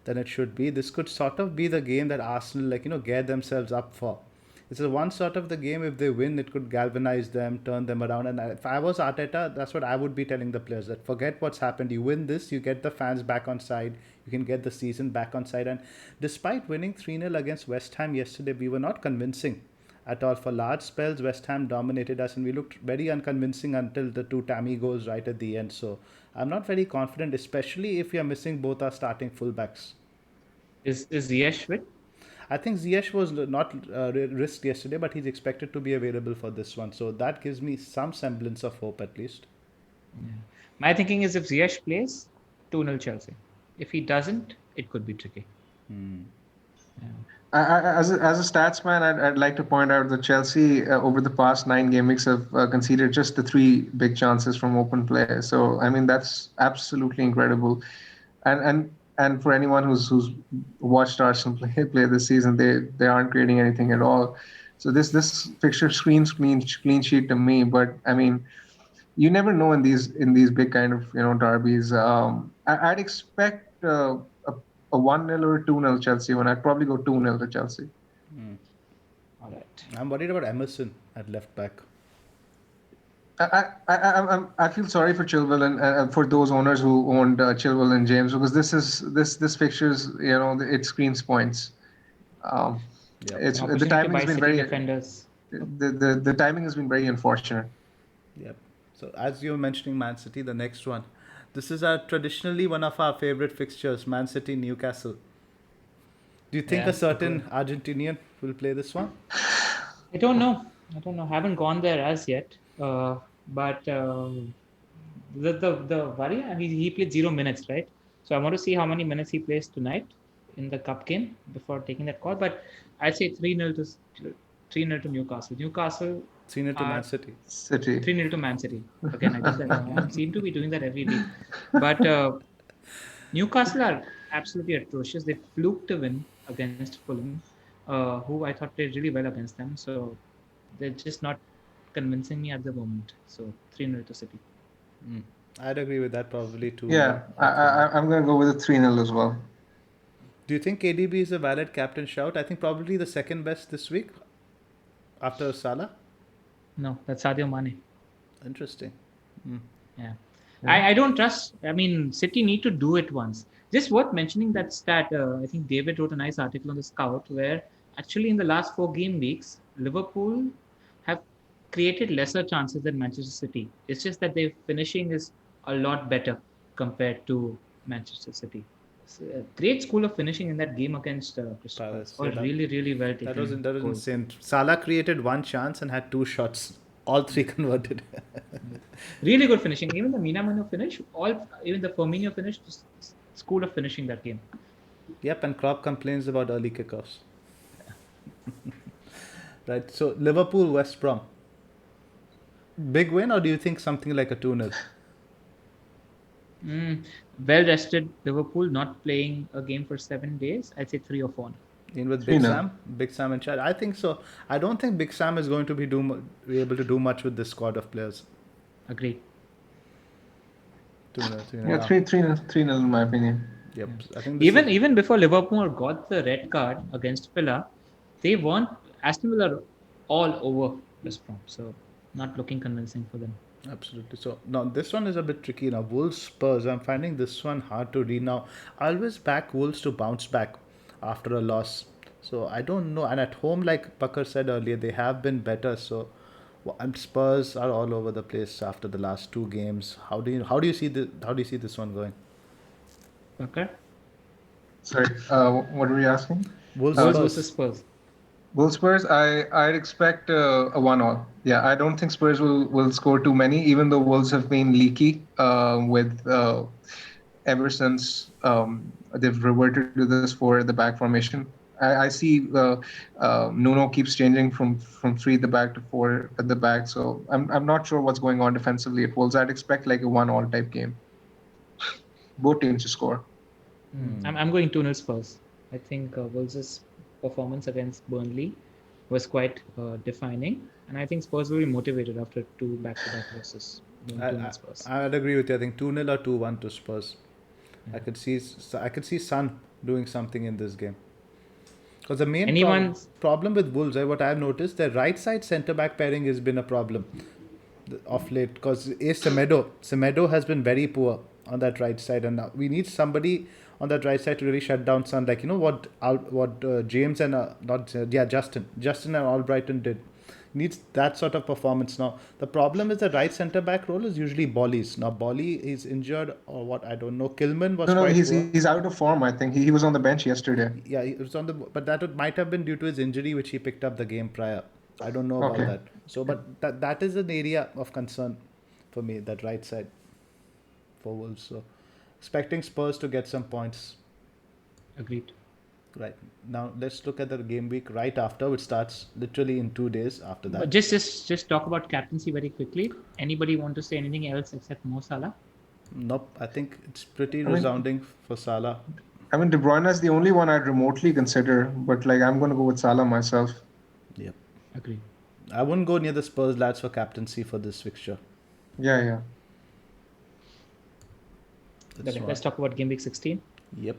than it should be. This could sort of be the game that Arsenal gear themselves up for. This is one sort of the game. If they win, it could galvanize them, turn them around. And if I was Arteta, that's what I would be telling the players: that forget what's happened. You win this, you get the fans back on side. You can get the season back on side. And despite winning 3-0 against West Ham yesterday, we were not convincing at all. For large spells, West Ham dominated us and we looked very unconvincing until the two Tammy goals right at the end. So I'm not very confident, especially if we are missing both our starting fullbacks.
Is Ziyech fit?
I think Ziyech was not risked yesterday, but he's expected to be available for this one. So that gives me some semblance of hope at least.
My thinking is if Ziyech plays, 2-0 Chelsea. If he doesn't, it could be tricky.
As a stats man, I'd like to point out that Chelsea over the past 9 game weeks have conceded just the 3 big chances from open play. So I mean that's absolutely incredible, and for anyone who's watched Arsenal play this season, they aren't creating anything at all. So this fixture screams clean sheet to me. But I mean, you never know in these big kind of derbies. I'd expect a 1-0 or 2-0 Chelsea one. I'd probably go 2-0 to Chelsea.
All right.
I'm worried about Emerson at left back.
I feel sorry for Chilwell and for those owners who owned Chilwell and James, because this fixtures it screens points.
Yep.
It's
An
the
opportunity to
timing
buy
has been
City
very
defenders.
the timing has been very unfortunate.
Yep. So as you were mentioning Man City, the next one. This is traditionally one of our favorite fixtures, Man City Newcastle. Do you think
Yeah,
a certain Argentinian will play this one?
I don't know. Haven't gone there as yet. But The worry, and he played 0 minutes, right? So I want to see how many minutes he plays tonight in the cup game before taking that call. But I'd say 3-0 to 3-0 to Newcastle. Newcastle
Seen it to Man
are
City.
City.
3-0 to Man City. Again, I did that wrong. I seem to be doing that every week. But Newcastle are absolutely atrocious. They fluked a win against Fulham, who I thought played really well against them. So they're just not convincing me at the moment. So 3-0 to City.
Mm. I'd agree with that, probably 2-0
Yeah,
or 3-0.
I'm gonna go with a 3-0 as well.
Do you think KDB is a valid captain shout? I think probably the second best this week after Salah.
No, that's Sadio Mane.
Interesting. Mm.
Yeah.
Yeah.
I don't trust. I mean, City need to do it once. Just worth mentioning that stat. I think David wrote a nice article on the Scout where actually in the last 4 game weeks, Liverpool have created lesser chances than Manchester City. It's just that their finishing is a lot better compared to Manchester City. So, great school of finishing in that game against Crystal Palace.
Palace.
All
Yeah,
really, really well
that was
taken
that was
goals.
insane. Salah created one chance and had two shots. All three converted.
Really good finishing. Even the Minamino finish, even the Firmino finish, school of finishing that game.
Yep, and Klopp complains about early kickoffs. Right. So Liverpool West Brom. Big win, or do you think something like a 2-0?
Well rested Liverpool, not playing a game for 7 days. I'd say 3 or 4.
In with Big
3-0.
Sam, Big Sam in charge. I think so. I don't think Big Sam is going to be able to do much with this squad of players.
Agreed.
2-0, 3-0.
Yeah, 3-0, 3-0 in my opinion.
Yep. I think this
Even before Liverpool got the red card against Villa, they weren't Aston Villa all over West Brom. So not looking convincing for them.
Absolutely. So now this one is a bit tricky now. Wolves Spurs. I'm finding this one hard to read now. I always back Wolves to bounce back after a loss. So I don't know. And at home, like Bakar said earlier, they have been better. So and Spurs are all over the place after the last 2 games. How do you see this one going?
Bakar?
Sorry, what were you asking?
Wolves
Wolves
Spurs.
versus Spurs.
Well, Spurs, I'd expect a 1-1. Yeah, I don't think Spurs will score too many, even though Wolves have been leaky with ever since they've reverted to this for the back formation. I see Nuno keeps changing from 3 at the back to 4 at the back, so I'm not sure what's going on defensively at Wolves. I'd expect like a 1-1 type game. Both teams to score.
I'm going 2-0 Spurs. I think Wolves' performance against Burnley was quite defining, and I think Spurs will be motivated after 2 back-to-back losses. Going 2-0 Spurs.
I'd agree with you. I think 2-0 or 2-1 to Spurs.
Yeah.
I could see Son doing something in this game. Because the main problem with Wolves, what I've noticed, their right side centre back pairing has been a problem of late. Because Semedo has been very poor on that right side, and now we need somebody on that right side to really shut down Son. Like what James and Justin and Albrighton did. Needs that sort of performance now. The problem is the right centre back role is usually Bolly's. Now Bolly is injured or what, I don't know. Kilman was
No,
quite poor.
he's out of form. I think he was on the bench yesterday.
Yeah, he was on but that might have been due to his injury, which he picked up the game prior. I don't know about that. So, but that is an area of concern for me. That right side for Wolves. So, expecting Spurs to get some points.
Agreed.
Right now, let's look at the game week right after, which starts literally in 2 days after that.
But just talk about captaincy very quickly. Anybody want to say anything else except Mo Salah?
Nope. I think it's pretty resounding for Salah.
I mean, De Bruyne is the only one I'd remotely consider, but like I'm going to go with Salah myself.
Yep.
Agreed.
I wouldn't go near the Spurs lads for captaincy for this fixture.
Yeah.
Let's talk about game week 16.
Yep.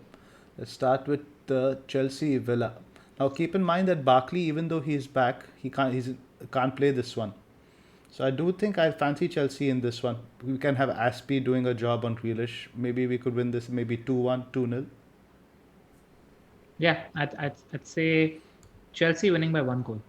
Let's start with the Chelsea Villa. Now keep in mind that Barkley, even though he's back, he can't play this one. So I do think I fancy Chelsea in this one. We can have Aspie doing a job on Grealish. Maybe we could win this maybe 2-1, 2-0.
Yeah, I'd say Chelsea winning by 1 goal.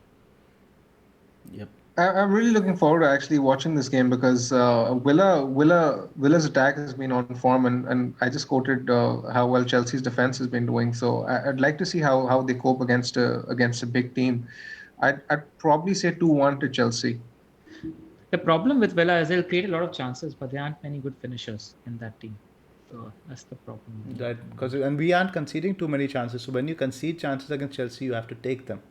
Yep.
I'm really looking forward to actually watching this game because Villa's attack has been on form, and I just quoted how well Chelsea's defense has been doing. So I'd like to see how they cope against a big team. I'd probably say 2-1 to Chelsea.
The problem with Villa is they'll create a lot of chances, but there aren't many good finishers in that team. So that's the problem.
Right, because and we aren't conceding too many chances. So when you concede chances against Chelsea, you have to take them.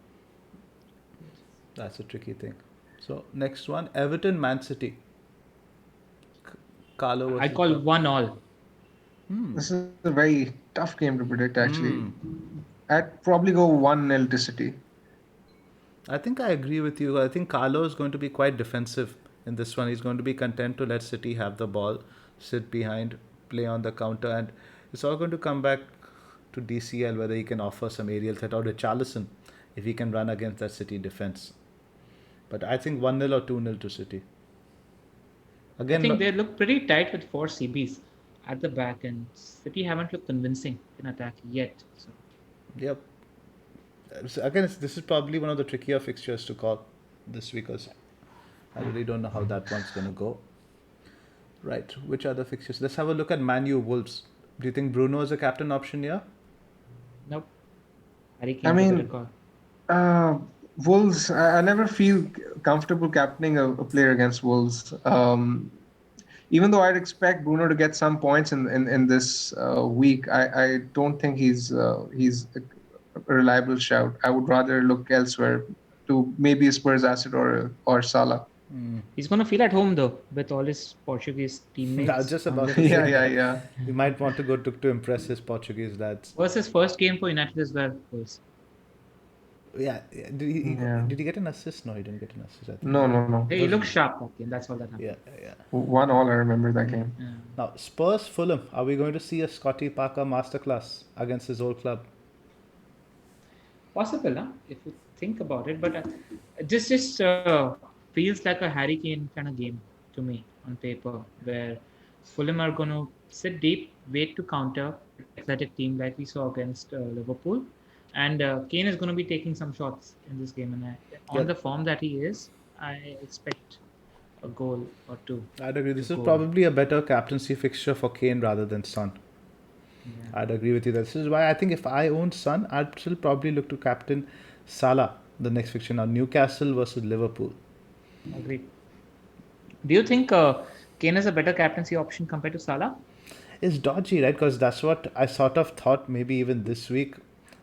That's a tricky thing. So next one, Everton, Man City. Carlo
I
versus
call
Buck.
1-1.
This is a very tough game to predict, actually.
Hmm.
I'd probably go 1-0 to City.
I think I agree with you. I think Carlo is going to be quite defensive in this one. He's going to be content to let City have the ball, sit behind, play on the counter, and it's all going to come back to DCL whether he can offer some aerial threat or Richarlison if he can run against that City defense. But I think 1-0 or 2-0 to City.
I
Again,
think they look pretty tight with 4 CBs at the back, and City haven't looked convincing in attack yet. So
yep. So again, this is probably one of the trickier fixtures to call this week because I really don't know how that one's going to go. Right, which other fixtures? Let's have a look at Man U Wolves. Do you think Bruno is a captain option here?
nope. Harry
I
Kane's a better
mean,
call.
Wolves, I never feel comfortable captaining a player against Wolves. Even though I'd expect Bruno to get some points in this week, I don't think he's a reliable shout. I would rather look elsewhere to maybe a Spurs asset or Salah.
He's going to feel at home though with all his Portuguese
I
teammates.
was just
on
about
the
to
Yeah,
say
yeah,
that.
yeah.
He might want to go to impress his Portuguese lads.
Was his first game for United as well, Wolves.
Yeah,
Yeah.
did he get an assist? No, he didn't get an assist. I think.
No.
Hey, he looked sharp that game. That's all that happened.
Yeah.
1-1, I remember that game.
Yeah.
Now, Spurs Fulham. Are we going to see a Scotty Parker masterclass against his old club?
Possible, huh? If you think about it, but this just feels like a Harry Kane kind of game to me on paper, where Fulham are going to sit deep, wait to counter athletic team like we saw against Liverpool, and Kane is going to be taking some shots in this game, and on
Yep.
the form that he is, I expect a goal or two.
I'd agree. This is
Goal.
probably a better captaincy fixture for Kane rather than Son.
Yeah.
I'd agree with you. This is why I think if I owned Son, I'd still probably look to captain Salah the next fixture. Now, Newcastle versus Liverpool.
Agreed. Do you think Kane is a better captaincy option compared to Salah?
It's dodgy, right? Because that's what I sort of thought maybe even this week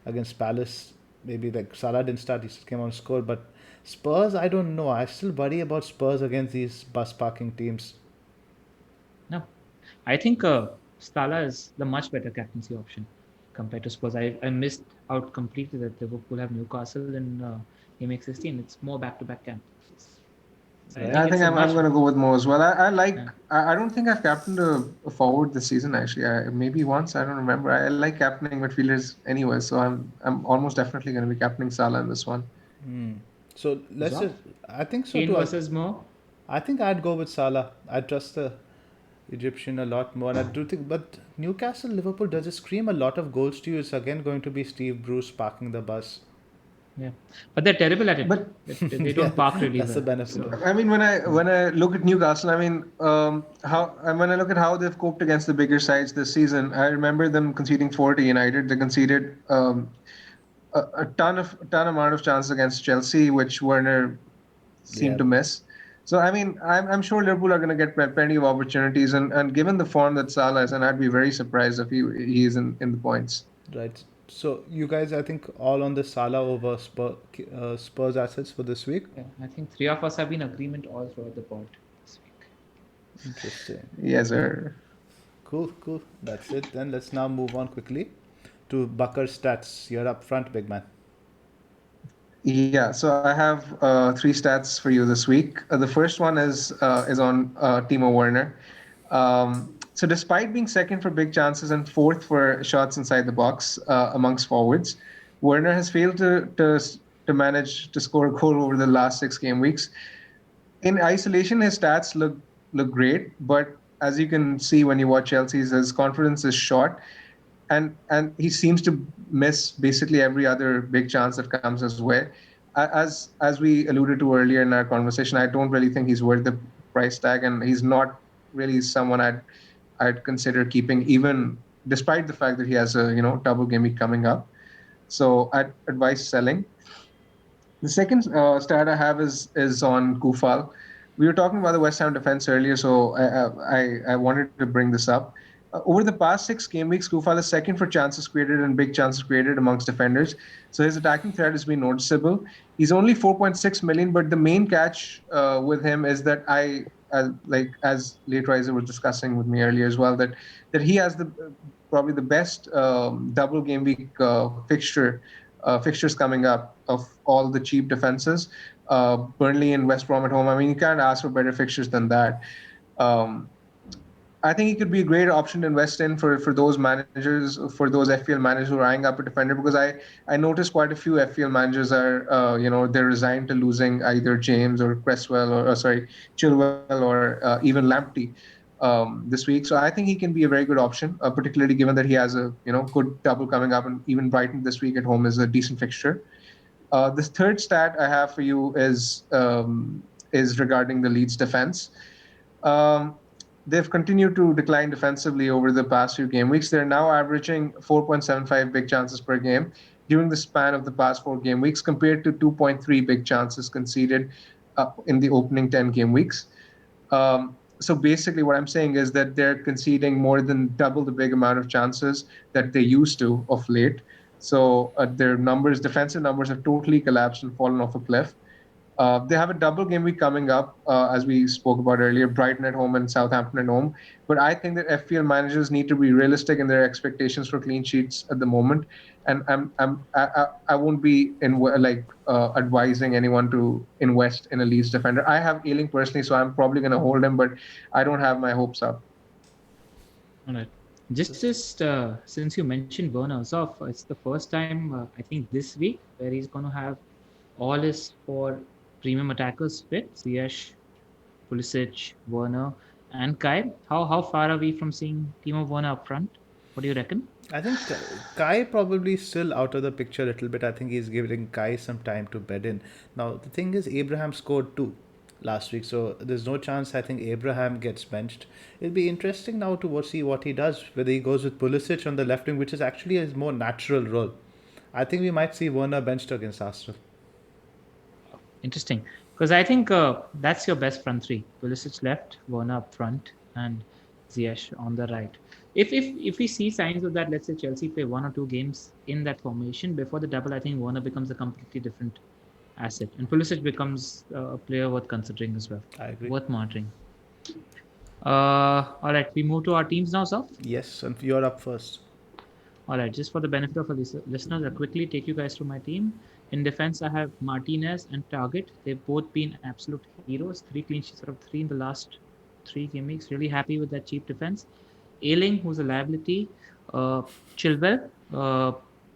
against Palace. Maybe like Salah didn't start, he just came on score. But Spurs, I don't know. I still worry about Spurs against these bus parking teams.
No, I think Salah is the much better captaincy option compared to Spurs. I missed out completely that Liverpool have Newcastle in Gameweek 16. It's more back-to-back camp.
I think
it's a
I'm
much-
going to go with Mo as well. I like.
Yeah.
I don't think I've captained a forward this season. Actually, maybe once. I don't remember. I like captaining midfielders anyway, so I'm almost definitely going to be captaining Salah in this one.
So let's
Zoph?
just. I think so
Kane
too.
versus Mo.
I think I'd go with Salah. I trust the Egyptian a lot more. And I do think, but Newcastle, Liverpool, does it scream a lot of goals to you? It's again going to be Steve Bruce parking the bus.
Yeah, but they're terrible at it.
But-
They don't park really
That's the
well.
benefit.
So-
I mean, when I look at Newcastle, I mean, when I look at how they've coped against the bigger sides this season, I remember them conceding 4 to United. They conceded a ton amount of chances against Chelsea, which Werner seemed
Yeah.
to miss. So I mean, I'm sure Liverpool are going to get plenty of opportunities, and given the form that Salah is, and I'd be very surprised if he is in the points.
Right. So you guys, I think, all on the Salah over Spurs assets for this week.
Yeah, I think 3 of us have been agreement all throughout the board this week.
Interesting.
Yes, sir.
Cool. That's it. Then let's now move on quickly to Bakar stats. You're up front, big man.
Yeah, so I have 3 stats for you this week. The first one is on Timo Werner. So despite being second for big chances and fourth for shots inside the box amongst forwards, Werner has failed to manage to score a goal over the last 6 game weeks. In isolation, his stats look great, but as you can see when you watch Chelsea's, his confidence is short, and he seems to miss basically every other big chance that comes his way. As we alluded to earlier in our conversation, I don't really think he's worth the price tag, and he's not really someone I'd consider keeping, even despite the fact that he has a double game week coming up. So I'd advise selling. The second stat I have is on Kufal. We were talking about the West Ham defense earlier, so I wanted to bring this up. Over the past 6 game weeks, Kufal is second for chances created and big chances created amongst defenders. So his attacking threat has been noticeable. He's only 4.6 million, but the main catch with him is that as Lateriser was discussing with me earlier as well, that he has the probably the best double game week fixtures coming up of all the cheap defenses. Burnley and West Brom at home. I mean, you can't ask for better fixtures than that. Um, I think he could be a great option to invest in for those managers, for those FPL managers who are eyeing up a defender. Because I noticed quite a few FPL managers are they're resigned to losing either James or Cresswell or sorry Chilwell or even Lamptey this week. So I think he can be a very good option, particularly given that he has a good double coming up, and even Brighton this week at home is a decent fixture. The third stat I have for you is regarding the Leeds defense. Um, they've continued to decline defensively over the past few game weeks. They're now averaging 4.75 big chances per game during the span of the past 4 game weeks, compared to 2.3 big chances conceded in the opening 10 game weeks. So basically, what I'm saying is that they're conceding more than double the big amount of chances that they used to of late. So their numbers, defensive numbers, have totally collapsed and fallen off a cliff. They have a double game week coming up, as we spoke about earlier, Brighton at home and Southampton at home. But I think that FPL managers need to be realistic in their expectations for clean sheets at the moment. And I won't be advising anyone to invest in a Leeds defender. I have Ealing personally, so I'm probably going to hold him, but I don't have my hopes up.
All right. Just since you mentioned Werner Zoff, it's the first time I think this week where he's going to have all his four premium attackers fit: Ziyech, Pulisic, Werner, and Kai. How far are we from seeing Timo Werner up front? What do you reckon?
I think Kai probably still out of the picture a little bit. I think he's giving Kai some time to bed in. Now the thing is, Abraham scored two last week, so there's no chance I think Abraham gets benched. It'll be interesting now to see what he does. Whether he goes with Pulisic on the left wing, which is actually his more natural role. I think we might see Werner benched against Arsenal.
Interesting, because I think that's your best front three: Pulisic left, Werner up front, and Ziyech on the right. If we see signs of that, let's say Chelsea play 1 or 2 games in that formation before the double, I think Werner becomes a completely different asset, and Pulisic becomes a player worth considering as well,
I agree.
worth monitoring. All right, we move to our teams now, sir.
Yes, and you're up first.
All right, just for the benefit of our listeners, I'll quickly take you guys through my team. In defense, I have Martinez and Target. They've both been absolute heroes. 3 clean sheets out of 3 in the last 3 game weeks. Really happy with that cheap defense. Ailing, who's a liability. Chilwell,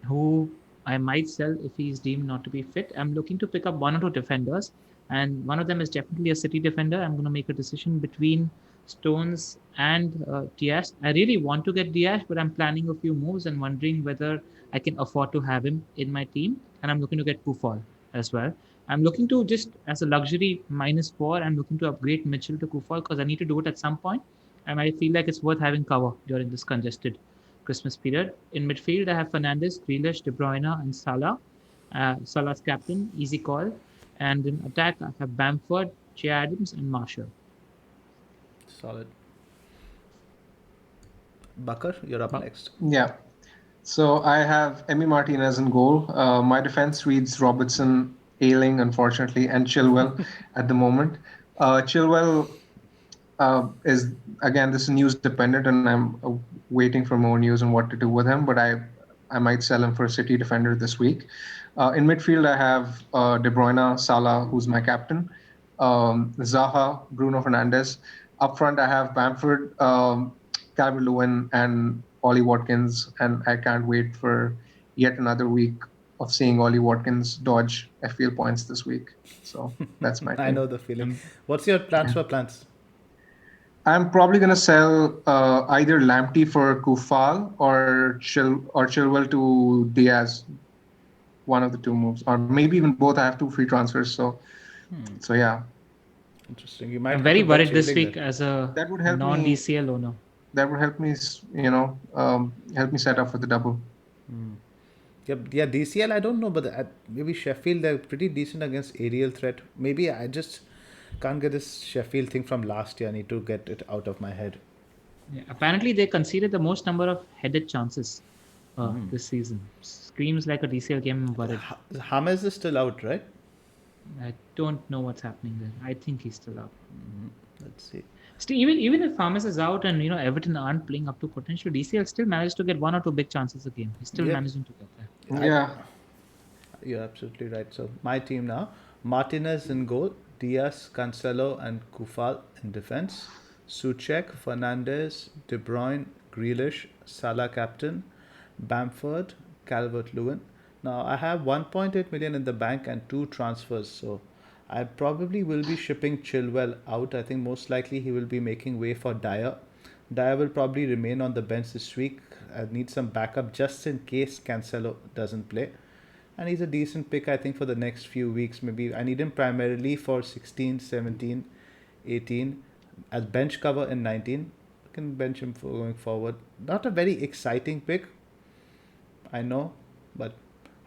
who I might sell if he's deemed not to be fit. I'm looking to pick up 1 or 2 defenders, and one of them is definitely a City defender. I'm going to make a decision between Stones and Diaz. I really want to get Diaz, but I'm planning a few moves and wondering whether I can afford to have him in my team. And I'm looking to get Kufal as well. I'm looking to just as a luxury -4. I'm looking to upgrade Mitchell to Kufal because I need to do it at some point, and I feel like it's worth having cover during this congested Christmas period. In midfield, I have Fernandes, Grealish, De Bruyne, and Salah. Salah's captain, easy call. And in attack, I have Bamford, Che Adams, and Marshall.
Solid. Bakar, you're up
Huh?
next.
Yeah. So I have Emi Martinez in goal. My defense reads Robertson, Ailing, unfortunately, and Chilwell at the moment. Chilwell is again, this is news dependent, and I'm waiting for more news on what to do with him. But I might sell him for a City defender this week. In midfield, I have De Bruyne, Salah, who's my captain, Zaha, Bruno Fernandes. Up front, I have Bamford, Calvert Lewin, and Ollie Watkins, and I can't wait for yet another week of seeing Ollie Watkins dodge FPL points this week. So that's my
I
team.
know the feeling.
Um,
What's your transfer plans?
I'm probably gonna sell either Lamptey for Kufal or Chilwell to Diaz. One of the two moves, or maybe even both. I have 2 free transfers, so yeah,
Interesting. You might
I'm
have to
very
bench
worried this
Ailing
week
then.
as a
that would help me.
non-DCL owner.
That would help me, help me set up for the double.
Yeah, DCL, I don't know, but maybe Sheffield, they're pretty decent against aerial threat. Maybe I just Can't get this Sheffield thing from last year. I need to get it out of my head.
Yeah, apparently, they conceded the most number of headed chances this season. Screams like a DCL game. I'm worried.
James is still out, right?
I don't know what's happening there. I think he's still out.
Let's see.
Still, even if Farmers is out and Everton aren't playing up to potential, DCL still managed to get 1 or 2 big chances a game. He's still
Yep.
managing to get there.
Yeah.
You're absolutely right. So my team now: Martinez in goal, Diaz, Cancelo, and Kufal in defense. Suchek, Fernandez, De Bruyne, Grealish, Salah captain, Bamford, Calvert-Lewin. Now I have 1.8 million in the bank and 2 transfers. So I probably will be shipping Chilwell out. I think most likely he will be making way for Dyer. Dyer will probably remain on the bench this week. I need some backup just in case Cancelo doesn't play. And he's a decent pick, I think, for the next few weeks. Maybe I need him primarily for 16, 17, 18 as bench cover in 19. I can bench him for going forward. Not a very exciting pick, I know, but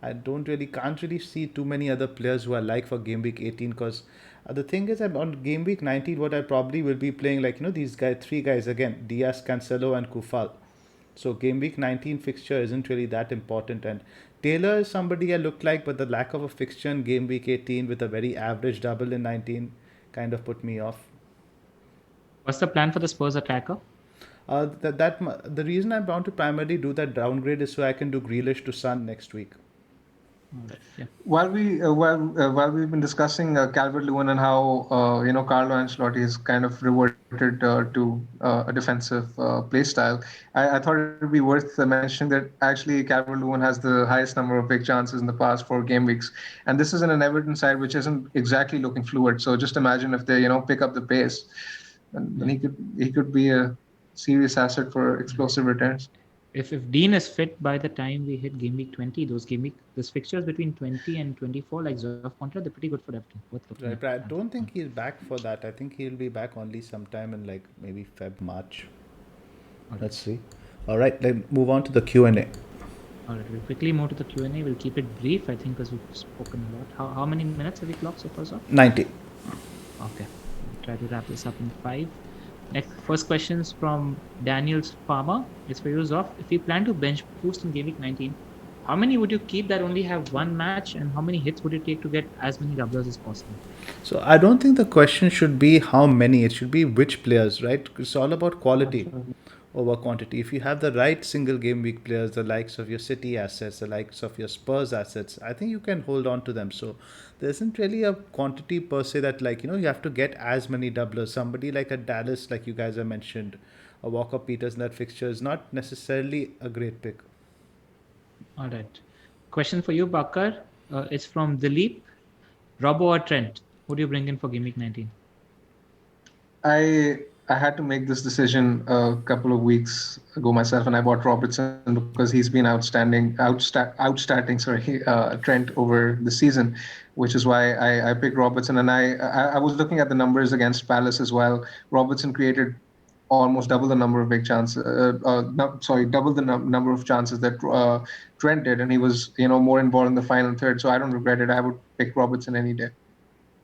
I can't really see too many other players who I like for game week 18 because the thing is, I'm on game week 19, what I probably will be playing, like, these guys, 3 guys again: Diaz, Cancelo, and Kufal. So game week 19 fixture isn't really that important. And Taylor is somebody I look like, but the lack of a fixture in game week 18 with a very average double in 19 kind of put me off.
What's the plan for the Spurs attacker?
The reason I'm bound to primarily do that downgrade is so I can do Grealish to Sun next week.
All right, yeah.
While we've been discussing Calvert-Lewin and how Carlo Ancelotti has kind of reverted to a defensive play style, I thought it'd be worth mentioning that actually Calvert-Lewin has the highest number of big chances in the past 4 game weeks, and this is in an Everton side which isn't exactly looking fluid. So just imagine if they pick up the pace, and then he could be a serious asset for explosive returns.
If Dean is fit by the time we hit game week 20, those fixtures between 20 and 24, like Zophar Contra, they're pretty good for Everton. Worth looking
Right,
at.
but I don't think he's back for that. I think he'll be back only sometime in like maybe Feb, March. Let's see. All right, let's move on to the Q&A.
All right, we'll quickly move to the Q&A. We'll keep it brief, I think, because we've spoken a lot. How many minutes have we clocked so far, Zoff?
90.
Okay. We'll try to wrap this up in 5. Next, first questions from Daniel's Farmer. It's for you, Zoff. If you plan to bench boost in game week 19, how many would you keep that only have 1 match, and how many hits would it take to get as many doublers as possible?
So I don't think the question should be how many. It should be which players, right? It's all about quality over quantity. If you have the right single game week players, the likes of your City assets, the likes of your Spurs assets, I think you can hold on to them. So there isn't really a quantity per se that you have to get as many doublers. Somebody like a Dallas, like you guys have mentioned, a Walker Peters in that fixture is not necessarily a great pick.
All right. Question for you, Bakar. It's from Dilip. Robbo or Trent? Who do you bring in for game week 19?
I had to make this decision a couple of weeks ago myself, and I bought Robertson because he's been outstatting Trent over the season, which is why I picked Robertson. And I was looking at the numbers against Palace as well. Robertson created almost double the number of big chances. Double the number of chances that Trent did, and he was more involved in the final third. So I don't regret it. I would pick Robertson any day.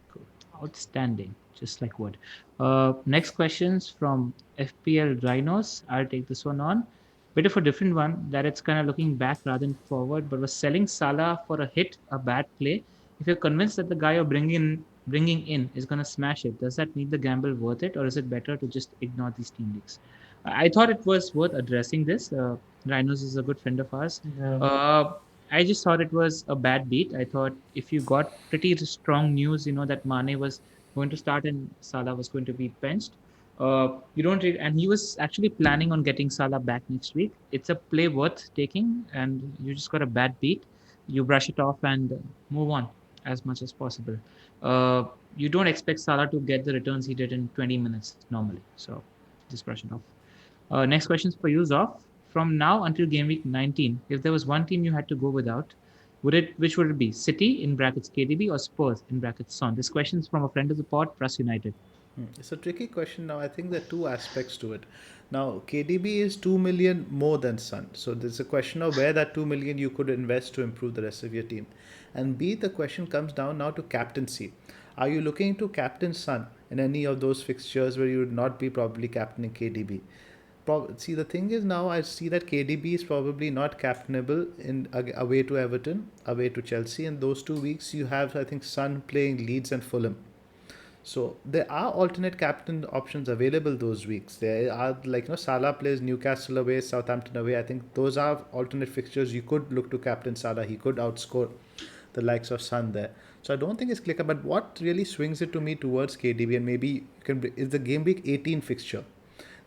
Cool. Outstanding. Just like what? Next questions from FPL Rhinos. I'll take this one on. Bit of a different one, that it's kind of looking back rather than forward, but was selling Salah for a hit, a bad play. If you're convinced that the guy you're bringing in is going to smash it, does that make the gamble worth it, or is it better to just ignore these team leagues? I thought it was worth addressing this. Rhinos is a good friend of ours.
Yeah.
I just thought it was a bad beat. I thought if you got pretty strong news, that Mane was going to start and Salah was going to be benched. You don't, and he was actually planning on getting Salah back next week. It's a play worth taking, and you just got a bad beat. You brush it off and move on as much as possible. You don't expect Salah to get the returns he did in 20 minutes normally, so just brush it off. Next question is for you, Zoff. From now until game week 19, if there was one team you had to go without, which would it be? City in brackets KDB or Spurs in brackets Son? This question is from a friend of the pod, Trust United.
It's a tricky question now. I think there are 2 aspects to it. Now, KDB is 2 million more than Sun. So there's a question of where that 2 million you could invest to improve the rest of your team. And B, the question comes down now to captaincy. Are you looking to captain Son in any of those fixtures where you would not be probably captaining KDB? See, the thing is now I see that KDB is probably not captainable in away to Everton, away to Chelsea, and those 2 weeks you have I think Son playing Leeds and Fulham. So there are alternate captain options available those weeks. There are Salah plays Newcastle away, Southampton away. I think those are alternate fixtures. You could look to captain Salah. He could outscore the likes of Sun there. So I don't think it's clear. But what really swings it to me towards KDB and maybe you can is the game week 18 fixture.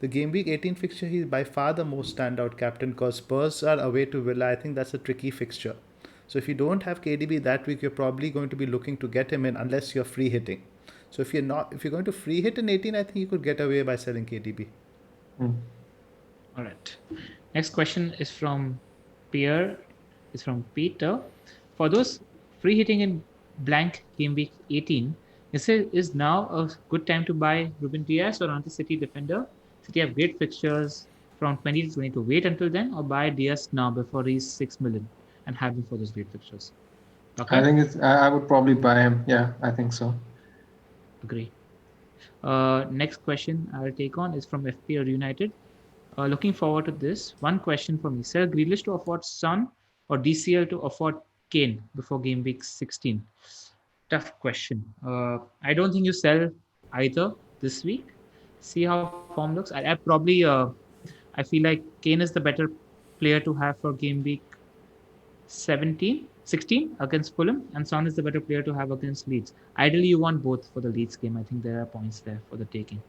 The game week 18 fixture, he's by far the most standout captain because Spurs are away to Villa. I think that's a tricky fixture. So if you don't have KDB that week, you're probably going to be looking to get him in unless you're free hitting. So if you're going to free hit in 18, I think you could get away by selling KDB.
All right. Next question is from Pierre. Is from Peter. For those free hitting in blank game week 18, is now a good time to buy Ruben Diaz or another City defender? City have great fixtures from 20 to 22. Wait until then or buy Diaz now before he's 6 million and have him for those great fixtures. Okay.
I think I would probably buy him. Yeah, I think so.
Agree. Next question I'll take on is from FPL United. Looking forward to this. One question for me. Sell Grealish to afford Son or DCL to afford Kane before game week 16? Tough question. I don't think you sell either this week. See how form looks. I probably I feel like Kane is the better player to have for game week 16 against Fulham, and Son is the better player to have against Leeds. Ideally, you want both for the Leeds game. I think there are points there for the taking.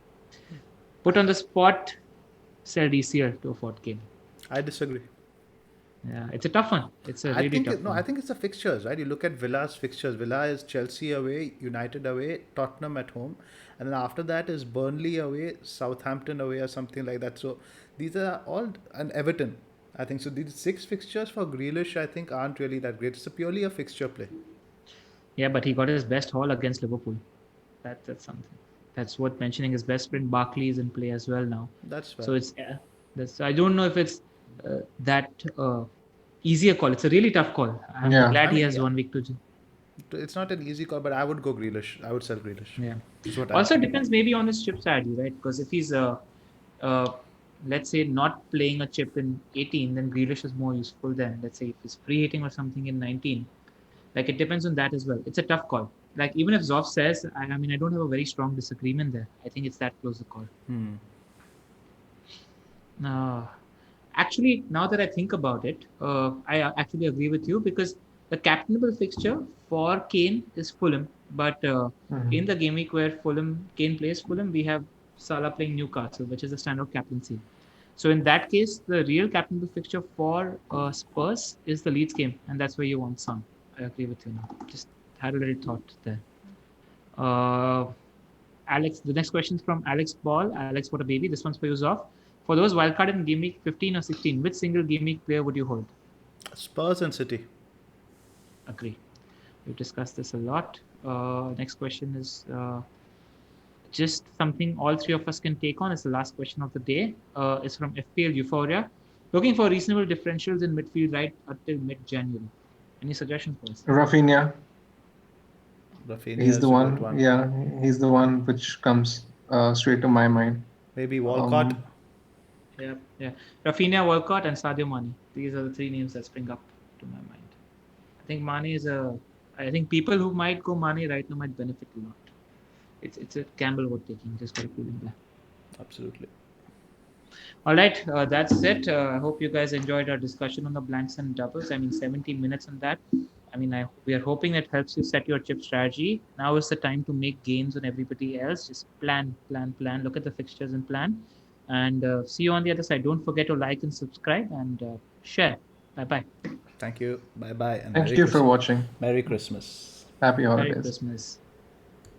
Put on the spot, sell DCL to afford Kane.
I disagree.
Yeah, it's a tough one. It's a really tough one.
I think it's the fixtures, right? You look at Villa's fixtures. Villa is Chelsea away, United away, Tottenham at home, and then after that is Burnley away, Southampton away, or something like that. So these are all and Everton. I think so. These 6 fixtures for Grealish, I think, aren't really that great. It's purely a fixture play.
Yeah, but he got his best haul against Liverpool. That's something. That's worth mentioning. His best friend Barkley is in play as well now.
That's fair.
So it's I don't know if it's that easy a call. It's a really tough call. I'm glad he has 1 week to.
It's not an easy call, but I would go Grealish. I would sell Grealish.
Yeah. Also depends maybe on his chip strategy, right? Because if he's let's say not playing a chip in 18, then Grealish is more useful than let's say if he's free hitting or something in 19. Like it depends on that as well. It's a tough call. Like even if Zoph says, I mean, I don't have a very strong disagreement there. I think it's that close a call. Actually, now that I think about it, I actually agree with you because the captainable fixture for Kane is Fulham. But in the game week where Kane plays Fulham, we have Salah playing Newcastle, which is a standout captaincy. So in that case, the real captainable fixture for Spurs is the Leeds game, and that's where you want Son. I agree with you now. Just had a little thought there. Alex, the next question is from Alex Ball. Alex, what a baby. This one's for you, Zoph. For those wildcard in game week 15 or 16, which single game week player would you hold?
Spurs and City.
Agree. We've discussed this a lot. Next question is just something all three of us can take on. It's the last question of the day. It's from FPL Euphoria. Looking for reasonable differentials in midfield right until mid-January. Any suggestions for us?
Rafinha. He's the one.
one.
Yeah, he's the one which comes straight to my mind.
Maybe Walcott.
Yeah. Rafinha, Walcott, and Sadio Mane. These are the 3 names that spring up to my mind. I think Mane is I think people who might go Mane right now might benefit a lot. It's a gamble worth taking. Just got a feeling there.
Absolutely.
All right, that's it. I hope you guys enjoyed our discussion on the blanks and doubles. I mean, 17 minutes on that. I mean, we are hoping that helps you set your chip strategy. Now is the time to make gains on everybody else. Just plan. Look at the fixtures and plan. And see you on the other side. Don't forget to like and subscribe and share. Bye-bye.
Thank you. Bye-bye. And
Thank you for watching.
Merry Christmas.
Happy holidays.
Merry Christmas.